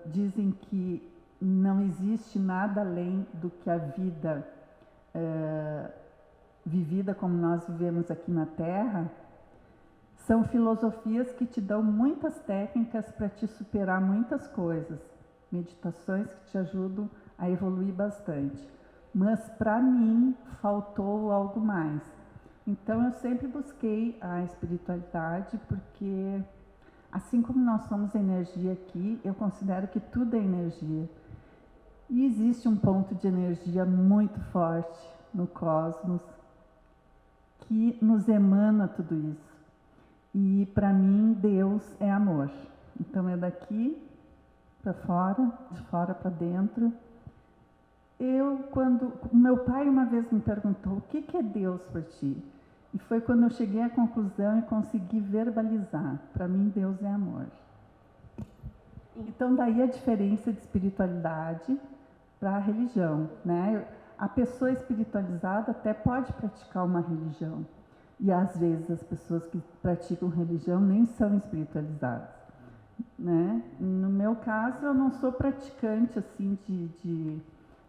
dizem que não existe nada além do que a vida vivida como nós vivemos aqui na Terra, são filosofias que te dão muitas técnicas para te superar muitas coisas, meditações que te ajudam a evoluir bastante. Mas para mim faltou algo mais. Então eu sempre busquei a espiritualidade, porque assim como nós somos energia aqui, eu considero que tudo é energia. E existe um ponto de energia muito forte no cosmos que nos emana tudo isso. E para mim Deus é amor. Então é daqui para fora, de fora para dentro. Meu pai uma vez me perguntou: o que é Deus para ti? E foi quando eu cheguei à conclusão e consegui verbalizar. Para mim Deus é amor. Então daí a diferença de espiritualidade para a religião, né? A pessoa espiritualizada até pode praticar uma religião. E às vezes as pessoas que praticam religião nem são espiritualizadas, né? No meu caso, eu não sou praticante assim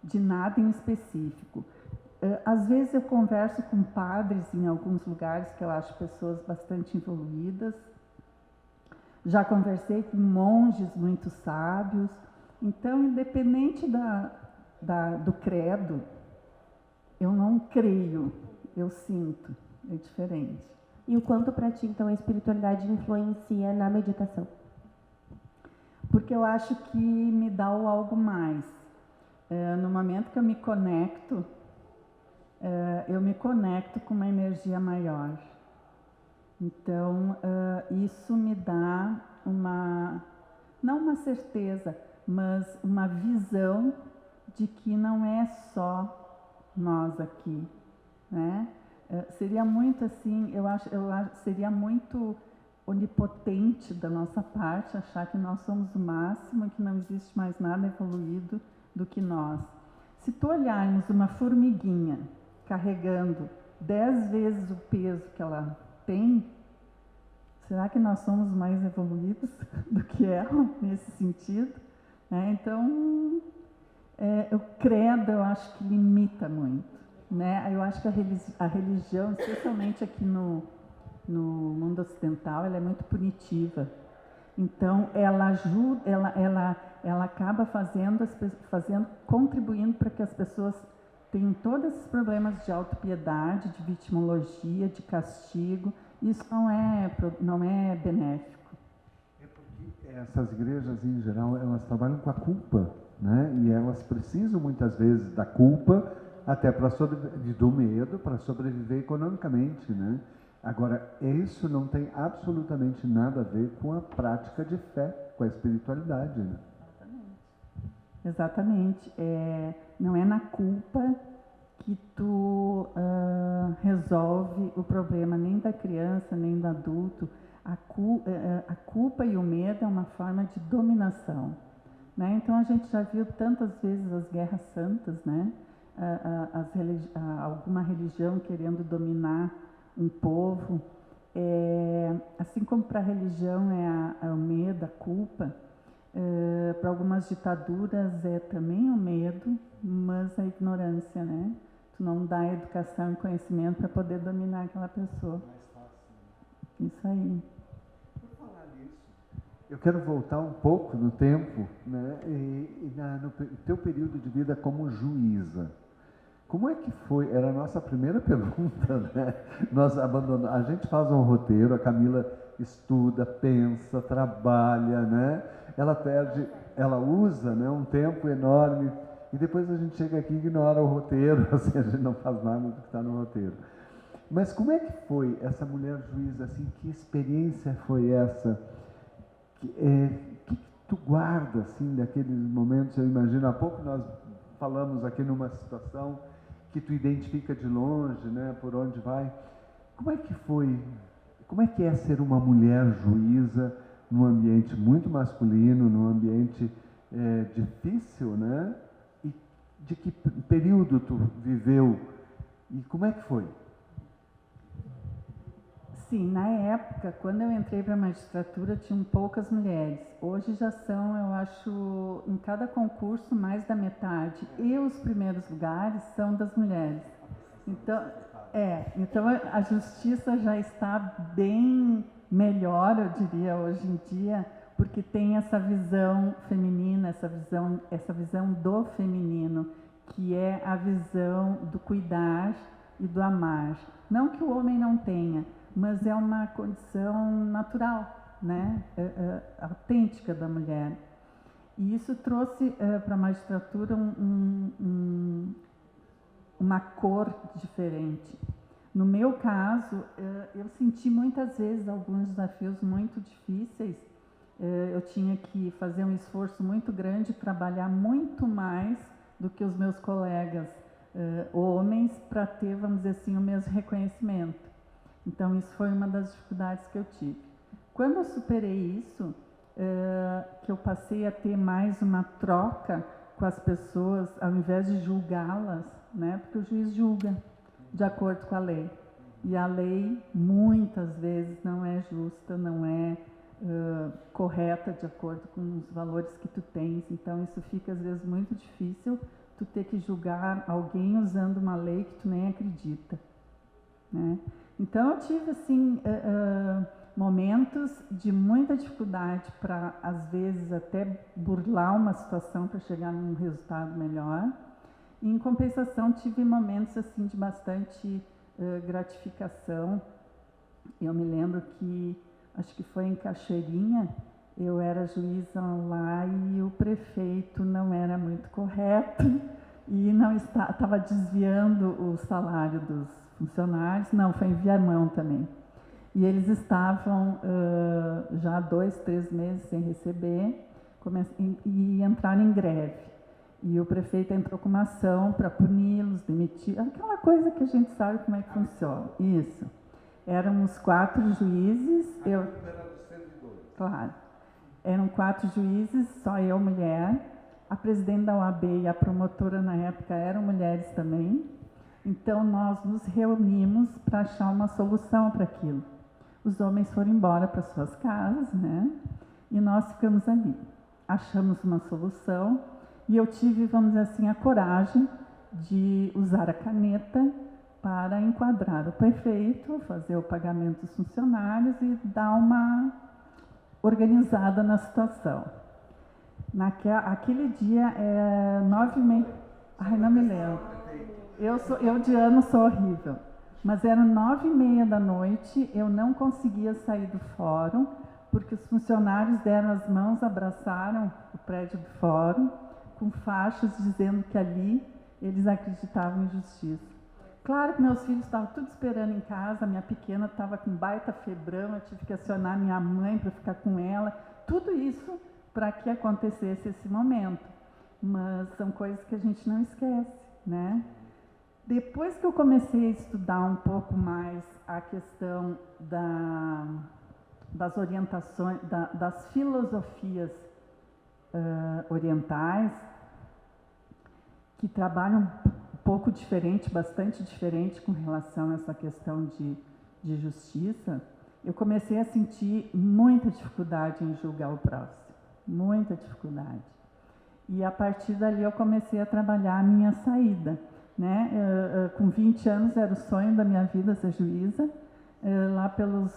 de nada em específico. Às vezes eu converso com padres em alguns lugares que eu acho pessoas bastante evoluídas. Já conversei com monges muito sábios. Então, independente do credo, eu não creio, eu sinto. É diferente. E o quanto para ti, então, a espiritualidade influencia na meditação? Porque eu acho que me dá o algo mais. No momento que eu me conecto com uma energia maior. Então, isso me dá não uma certeza, mas uma visão de que não é só nós aqui, né? Seria muito assim, eu acho seria muito onipotente da nossa parte achar que nós somos o máximo, que não existe mais nada evoluído do que nós. Se tu olharmos uma formiguinha carregando 10 vezes o peso que ela tem, será que nós somos mais evoluídos do que ela nesse sentido? Então, o credo eu acho que limita muito. Né? Eu acho que a religião, especialmente aqui no mundo ocidental, ela é muito punitiva. Então, ela ajuda, ela acaba contribuindo para que as pessoas tenham todos esses problemas de autopiedade, de vitimologia, de castigo. Isso não é benéfico. É porque essas igrejas, em geral, elas trabalham com a culpa, né? E elas precisam, muitas vezes, da culpa até do medo para sobreviver economicamente, né? Agora, isso não tem absolutamente nada a ver com a prática de fé, com a espiritualidade, né? Exatamente. Não é na culpa que tu resolve o problema, nem da criança, nem do adulto. A culpa e o medo é uma forma de dominação, né? Então, a gente já viu tantas vezes as guerras santas, né? Alguma religião querendo dominar um povo, assim como para a religião é o medo, a culpa, para algumas ditaduras é também o medo, mas a ignorância, né? Tu não dá educação e conhecimento para poder dominar aquela pessoa. Isso aí. Por falar nisso, eu quero voltar um pouco no tempo, né? No teu período de vida como juíza. Como é que foi? Era a nossa primeira pergunta, né? A gente faz um roteiro, a Camila estuda, pensa, trabalha, né? Ela usa, né, um tempo enorme e depois a gente chega aqui e ignora o roteiro, assim, a gente não faz nada do que está no roteiro. Mas como é que foi essa mulher juíza, assim, que experiência foi essa? Que tu guarda, assim, daqueles momentos? Eu imagino, há pouco nós falamos aqui numa situação que tu identifica de longe, né, por onde vai. Como é que foi? Como é que é ser uma mulher juíza num ambiente muito masculino, num ambiente difícil, né? E de que período tu viveu? E como é que foi? Sim, na época, quando eu entrei para a magistratura, tinham poucas mulheres. Hoje já são, eu acho, em cada concurso, mais da metade. E os primeiros lugares são das mulheres. Então a justiça já está bem melhor, eu diria, hoje em dia, porque tem essa visão feminina, essa visão do feminino, que é a visão do cuidar e do amar. Não que o homem não tenha, mas é uma condição natural, né? Autêntica da mulher. E isso trouxe para a magistratura uma cor diferente. No meu caso, eu senti muitas vezes alguns desafios muito difíceis. Eu tinha que fazer um esforço muito grande, trabalhar muito mais do que os meus colegas homens para ter, vamos dizer assim, o mesmo reconhecimento. Então, isso foi uma das dificuldades que eu tive. Quando eu superei isso, que eu passei a ter mais uma troca com as pessoas, ao invés de julgá-las, né? Porque o juiz julga de acordo com a lei. E a lei, muitas vezes, não é justa, não é correta de acordo com os valores que tu tens. Então, isso fica, às vezes, muito difícil, tu ter que julgar alguém usando uma lei que tu nem acredita, né? Então, eu tive, assim, momentos de muita dificuldade para, às vezes, até burlar uma situação para chegar num resultado melhor. E, em compensação, tive momentos, assim, de bastante gratificação. Eu me lembro que, acho que foi em Cachoeirinha, eu era juíza lá e o prefeito não era muito correto e não estava desviando o salário dos funcionários. Não, foi em Viamão também. E eles estavam já 2, 3 meses sem receber e entraram em greve. E o prefeito entrou com uma ação para puni-los, demitir, aquela coisa que a gente sabe como é que funciona. Isso. Éramos 4 juízes. Claro. Eram 4 juízes, só eu mulher. A presidente da OAB e a promotora na época eram mulheres também. Então, nós nos reunimos para achar uma solução para aquilo. Os homens foram embora para suas casas, né? E nós ficamos ali. Achamos uma solução e eu tive, vamos dizer assim, a coragem de usar a caneta para enquadrar o prefeito, fazer o pagamento dos funcionários e dar uma organizada na situação. Aquele dia, 9h30... Ai, não me lembro. Eu de ano sou horrível. Mas eram 9h30 da noite, eu não conseguia sair do fórum, porque os funcionários deram as mãos, abraçaram o prédio do fórum, com faixas dizendo que ali eles acreditavam em justiça. Claro que meus filhos estavam tudo esperando em casa, minha pequena estava com baita febrão, eu tive que acionar minha mãe para ficar com ela, tudo isso para que acontecesse esse momento. Mas são coisas que a gente não esquece, né? Depois que eu comecei a estudar um pouco mais a questão das orientações, das filosofias orientais, que trabalham um pouco diferente, bastante diferente com relação a essa questão de justiça, eu comecei a sentir muita dificuldade em julgar o próximo, muita dificuldade. E a partir dali eu comecei a trabalhar a minha saída, né? Com 20 anos era o sonho da minha vida ser juíza. Lá pelos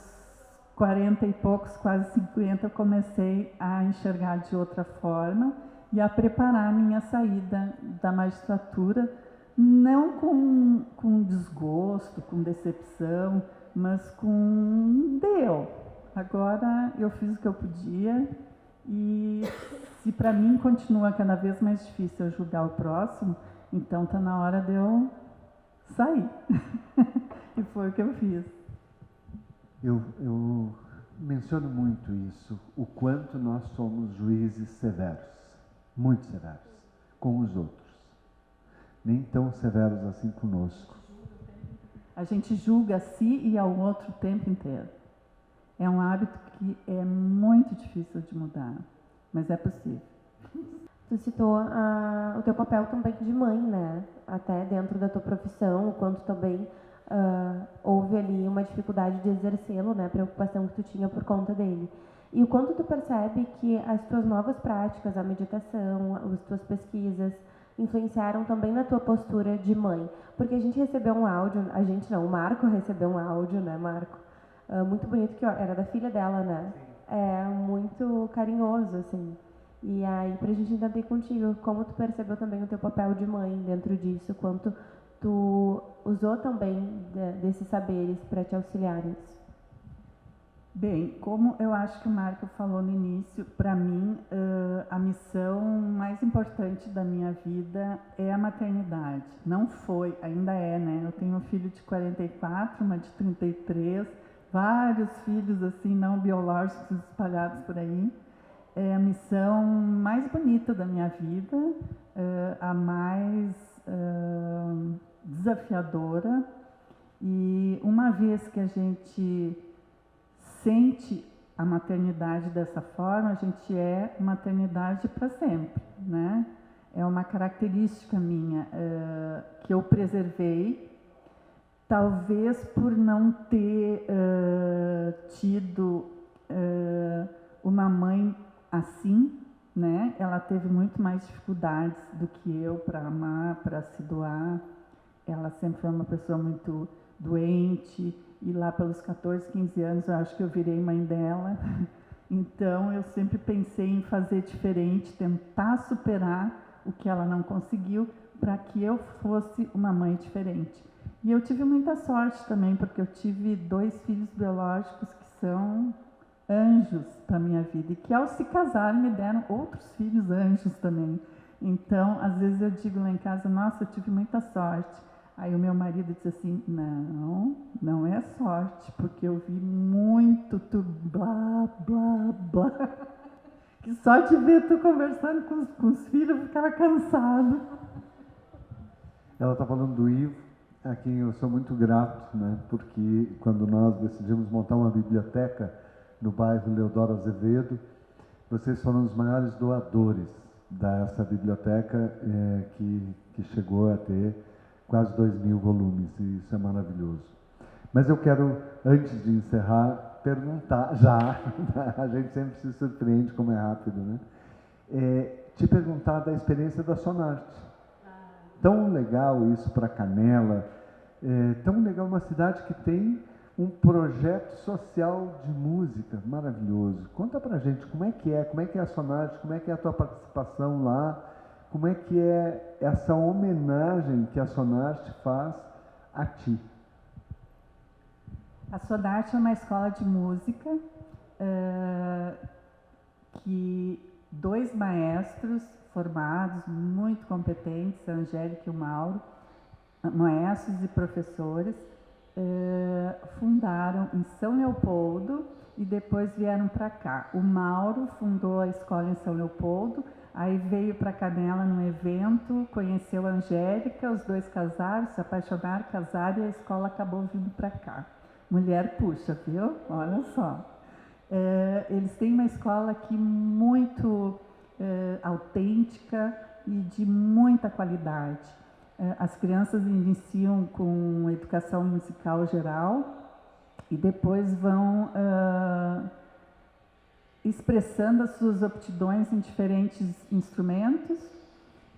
40 e poucos, quase 50, eu comecei a enxergar de outra forma e a preparar a minha saída da magistratura, não com desgosto, com decepção, mas com agora eu fiz o que eu podia e se para mim continua cada vez mais difícil eu julgar o próximo, então está na hora de eu sair. E foi o que eu fiz. Eu menciono muito isso, o quanto nós somos juízes severos, muito severos, com os outros. Nem tão severos assim conosco. A gente julga a si e ao outro o tempo inteiro. É um hábito que é muito difícil de mudar, mas é possível. Tu citou o teu papel também de mãe, né? Até dentro da tua profissão, o quanto também houve ali uma dificuldade de exercê-lo, né, a preocupação que tu tinha por conta dele. E o quanto tu percebe que as tuas novas práticas, a meditação, as tuas pesquisas, influenciaram também na tua postura de mãe. Porque a gente recebeu um áudio, a gente não, o Marco recebeu um áudio, né, Marco? Muito bonito, que era da filha dela, né? É muito carinhoso, assim. E aí, pra gente entender contigo, como tu percebeu também o teu papel de mãe dentro disso, quanto tu usou também desses saberes para te auxiliar nisso. Bem, como eu acho que o Marco falou no início, para mim a missão mais importante da minha vida é a maternidade. Não foi, ainda é, né? Eu tenho um filho de 44, uma de 33, vários filhos assim não biológicos espalhados por aí. É a missão mais bonita da minha vida, a mais desafiadora. E uma vez que a gente sente a maternidade dessa forma, a gente é maternidade para sempre, né? É uma característica minha que eu preservei, talvez por não ter tido uma mãe assim, né? Ela teve muito mais dificuldades do que eu para amar, para se doar. Ela sempre foi uma pessoa muito doente, e lá pelos 14, 15 anos eu acho que eu virei mãe dela. Então eu sempre pensei em fazer diferente, tentar superar o que ela não conseguiu, para que eu fosse uma mãe diferente. E eu tive muita sorte também, porque eu tive 2 filhos biológicos que são anjos para a minha vida, e que ao se casar me deram outros filhos anjos também. Então, às vezes eu digo lá em casa, nossa, eu tive muita sorte. Aí o meu marido disse assim, não é sorte, porque eu vi muito tu blá, blá, blá, que só de ver tu conversando com os filhos eu ficava cansado. Ela está falando do Ivo, a quem eu sou muito grato, né? Porque quando nós decidimos montar uma biblioteca no bairro Leodoro Azevedo, vocês foram os maiores doadores dessa biblioteca, que chegou a ter quase 2.000 volumes, e isso é maravilhoso. Mas eu quero, antes de encerrar, perguntar já, a gente sempre se surpreende como é rápido, né? Te perguntar da experiência da Sonarte. Tão legal isso para Canela, tão legal, uma cidade que tem um projeto social de música maravilhoso. Conta pra gente como é que é a Sonarte, como é que é a tua participação lá, como é que é essa homenagem que a Sonarte faz a ti. A Sonarte é uma escola de música que 2 maestros formados, muito competentes, a Angélica e o Mauro, maestros e professores, fundaram em São Leopoldo e depois vieram para cá. O Mauro fundou a escola em São Leopoldo, aí veio para Canela num evento, conheceu a Angélica, os 2 casaram, se apaixonaram, casaram e a escola acabou vindo para cá. Mulher puxa, viu? Olha só. Eles têm uma escola aqui muito autêntica e de muita qualidade. As crianças iniciam com educação musical geral e depois vão expressando as suas aptidões em diferentes instrumentos.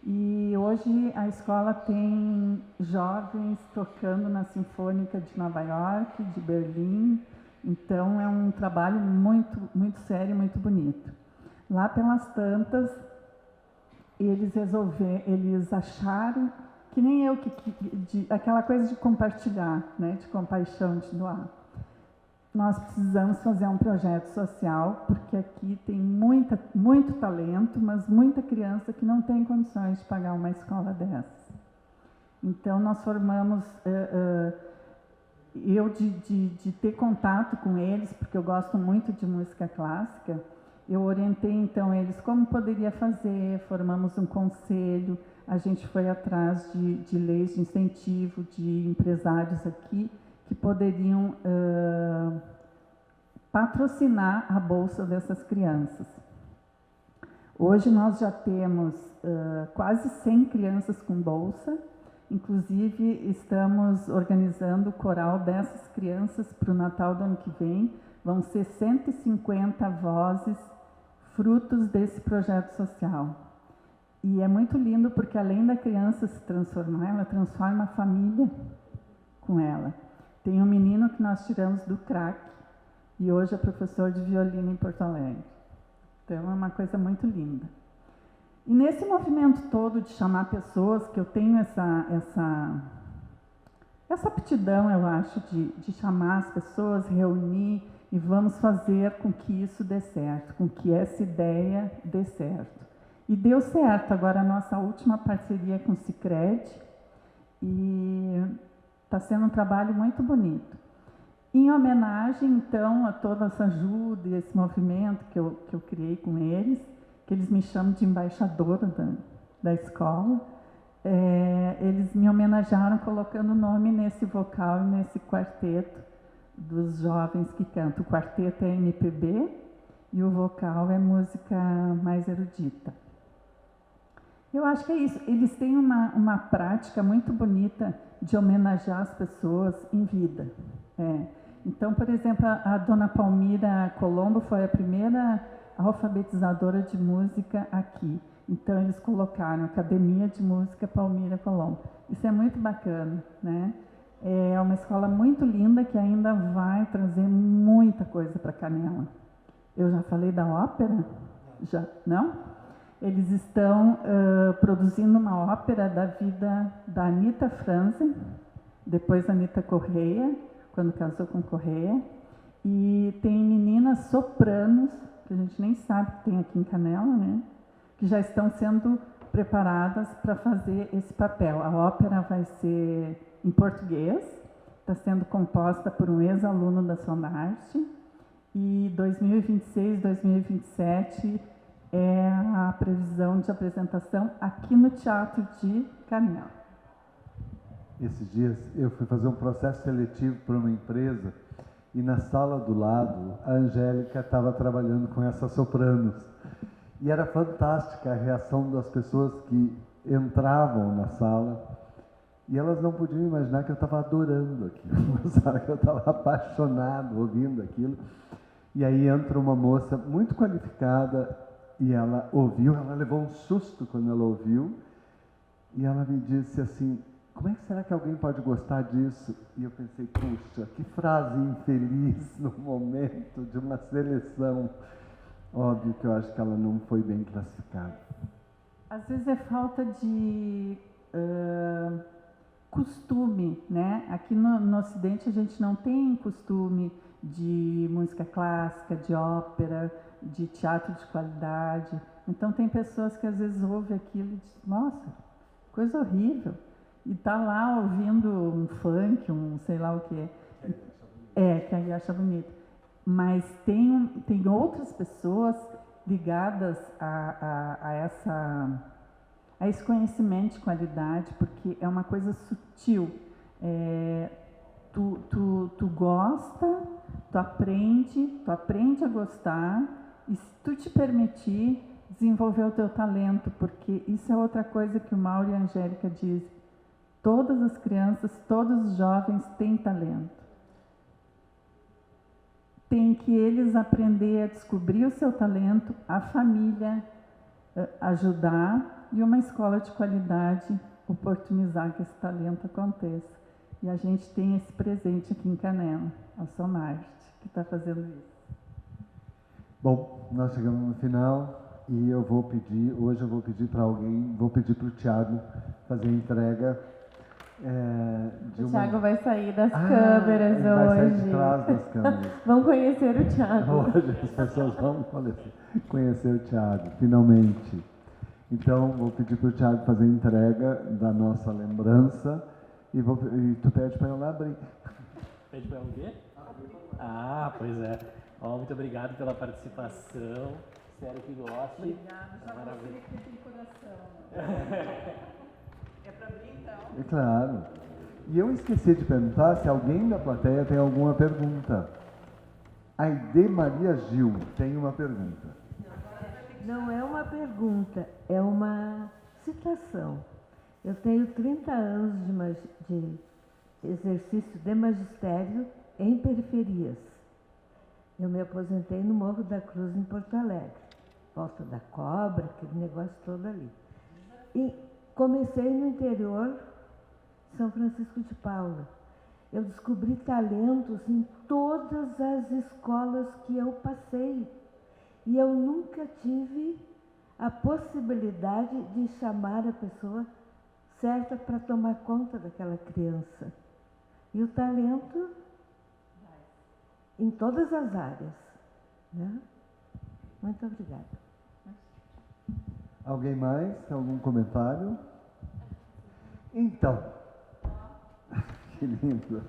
E hoje a escola tem jovens tocando na Sinfônica de Nova York, de Berlim. Então é um trabalho muito, muito sério e muito bonito. Lá pelas tantas, eles acharam, que nem eu, aquela coisa de compartilhar, né, de compaixão, de doar. Nós precisamos fazer um projeto social, porque aqui tem muito talento, mas muita criança que não tem condições de pagar uma escola dessas. Então, nós formamos, eu de ter contato com eles, porque eu gosto muito de música clássica, eu orientei então eles como poderia fazer, formamos um conselho, a gente foi atrás de leis de incentivo, de empresários aqui, que poderiam patrocinar a bolsa dessas crianças. Hoje nós já temos quase 100 crianças com bolsa Inclusive, estamos organizando o coral dessas crianças para o Natal do ano que vem. Vão ser 150 vozes frutos desse projeto social. E é muito lindo porque, além da criança se transformar, ela transforma a família com ela. Tem um menino que nós tiramos do crack e hoje é professor de violino em Porto Alegre. Então, é uma coisa muito linda. E nesse movimento todo de chamar pessoas, que eu tenho essa aptidão, eu acho, de chamar as pessoas, reunir e vamos fazer com que isso dê certo, com que essa ideia dê certo. E deu certo. Agora a nossa última parceria com o Sicredi e está sendo um trabalho muito bonito. Em homenagem, então, a toda essa ajuda e esse movimento que eu criei com eles, que eles me chamam de embaixadora da escola, eles me homenagearam colocando o nome nesse vocal e nesse quarteto dos jovens que cantam. O quarteto é MPB e o vocal é música mais erudita. Eu acho que é isso. Eles têm uma prática muito bonita de homenagear as pessoas em vida. Então, por exemplo, a dona Palmira Colombo foi a primeira alfabetizadora de música aqui. Então, eles colocaram Academia de Música Palmira Colombo. Isso é muito bacana, né? É uma escola muito linda que ainda vai trazer muita coisa para Canela. Eu já falei da ópera? Já? Não? Eles estão produzindo uma ópera da vida da Anita Franzen, depois Anita Correia, quando casou com Correia. E tem meninas sopranos, que a gente nem sabe que tem aqui em Canela, né? Que já estão sendo preparadas para fazer esse papel. A ópera vai ser em português, está sendo composta por um ex-aluno da Sonarte, e 2026, 2027 é a previsão de apresentação aqui no Teatro de Canela. Esses dias eu fui fazer um processo seletivo para uma empresa e na sala do lado a Angélica estava trabalhando com essas sopranos. E era fantástica a reação das pessoas que entravam na sala e elas não podiam imaginar que eu estava adorando aquilo, sabe? Que eu estava apaixonado ouvindo aquilo. E aí entra uma moça muito qualificada e ela ouviu, ela levou um susto quando ela ouviu e ela me disse assim: como é que será que alguém pode gostar disso? E eu pensei, puxa, que frase infeliz no momento de uma seleção. Óbvio que eu acho que ela não foi bem classificada. Às vezes é falta de costume, né? Aqui no Ocidente a gente não tem costume de música clássica, de ópera, de teatro de qualidade. Então tem pessoas que às vezes ouvem aquilo e dizem, nossa, coisa horrível. E tá lá ouvindo um funk, um sei lá o quê. Que aí acha bonito. Mas tem outras pessoas ligadas a esse conhecimento de qualidade, porque é uma coisa sutil. Tu gosta, tu aprende a gostar, e se tu te permitir, desenvolver o teu talento, porque isso é outra coisa que o Mauro e a Angélica dizem. Todas as crianças, todos os jovens têm talento. Tem que eles aprender a descobrir o seu talento, a família ajudar e uma escola de qualidade oportunizar que esse talento aconteça. E a gente tem esse presente aqui em Canela, a Sonarte, que está fazendo isso. Bom, nós chegamos no final e hoje eu vou pedir para alguém, vou pedir para o Thiago fazer a entrega. O Thiago vai sair das câmeras hoje. Vai sair de trás das câmeras. Vão conhecer o Thiago. Hoje as pessoas vão conhecer o Thiago, finalmente. Então, vou pedir para o Thiago fazer a entrega da nossa lembrança e tu pede para eu lá abrir. Pede para eu o quê? Pois é. Muito obrigado pela participação. Espero que goste. Obrigada, já maravilha que tem coração. É para abrir então? É claro. E eu esqueci de perguntar se alguém da plateia tem alguma pergunta. Aide Maria Gil tem uma pergunta. Não é uma pergunta, é uma citação. Eu tenho 30 anos de exercício de magistério em periferias. Eu me aposentei no Morro da Cruz, em Porto Alegre. Volta da Cobra, aquele negócio todo ali. E comecei no interior, São Francisco de Paula. Eu descobri talentos em todas as escolas que eu passei. E eu nunca tive a possibilidade de chamar a pessoa certa para tomar conta daquela criança. E o talento em todas as áreas. Né? Muito obrigada. Alguém mais? Algum comentário? Então, que lindo.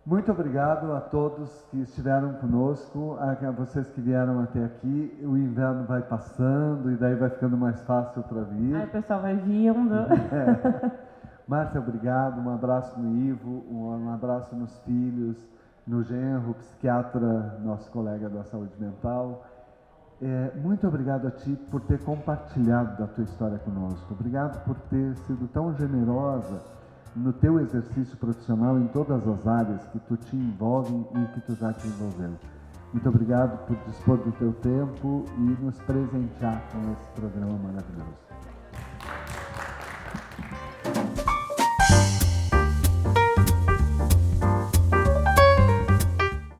Muito obrigado a todos que estiveram conosco, a vocês que vieram até aqui. O inverno vai passando e daí vai ficando mais fácil para vir. Aí o pessoal vai vindo. Márcia, obrigado. Um abraço no Ivo, um abraço nos filhos, no genro, psiquiatra, nosso colega da saúde mental. Muito obrigado a ti por ter compartilhado da tua história conosco. Obrigado por ter sido tão generosa no teu exercício profissional em todas as áreas que tu te envolve e que tu já te envolveu. Muito obrigado por dispor do teu tempo e nos presentear com esse programa maravilhoso.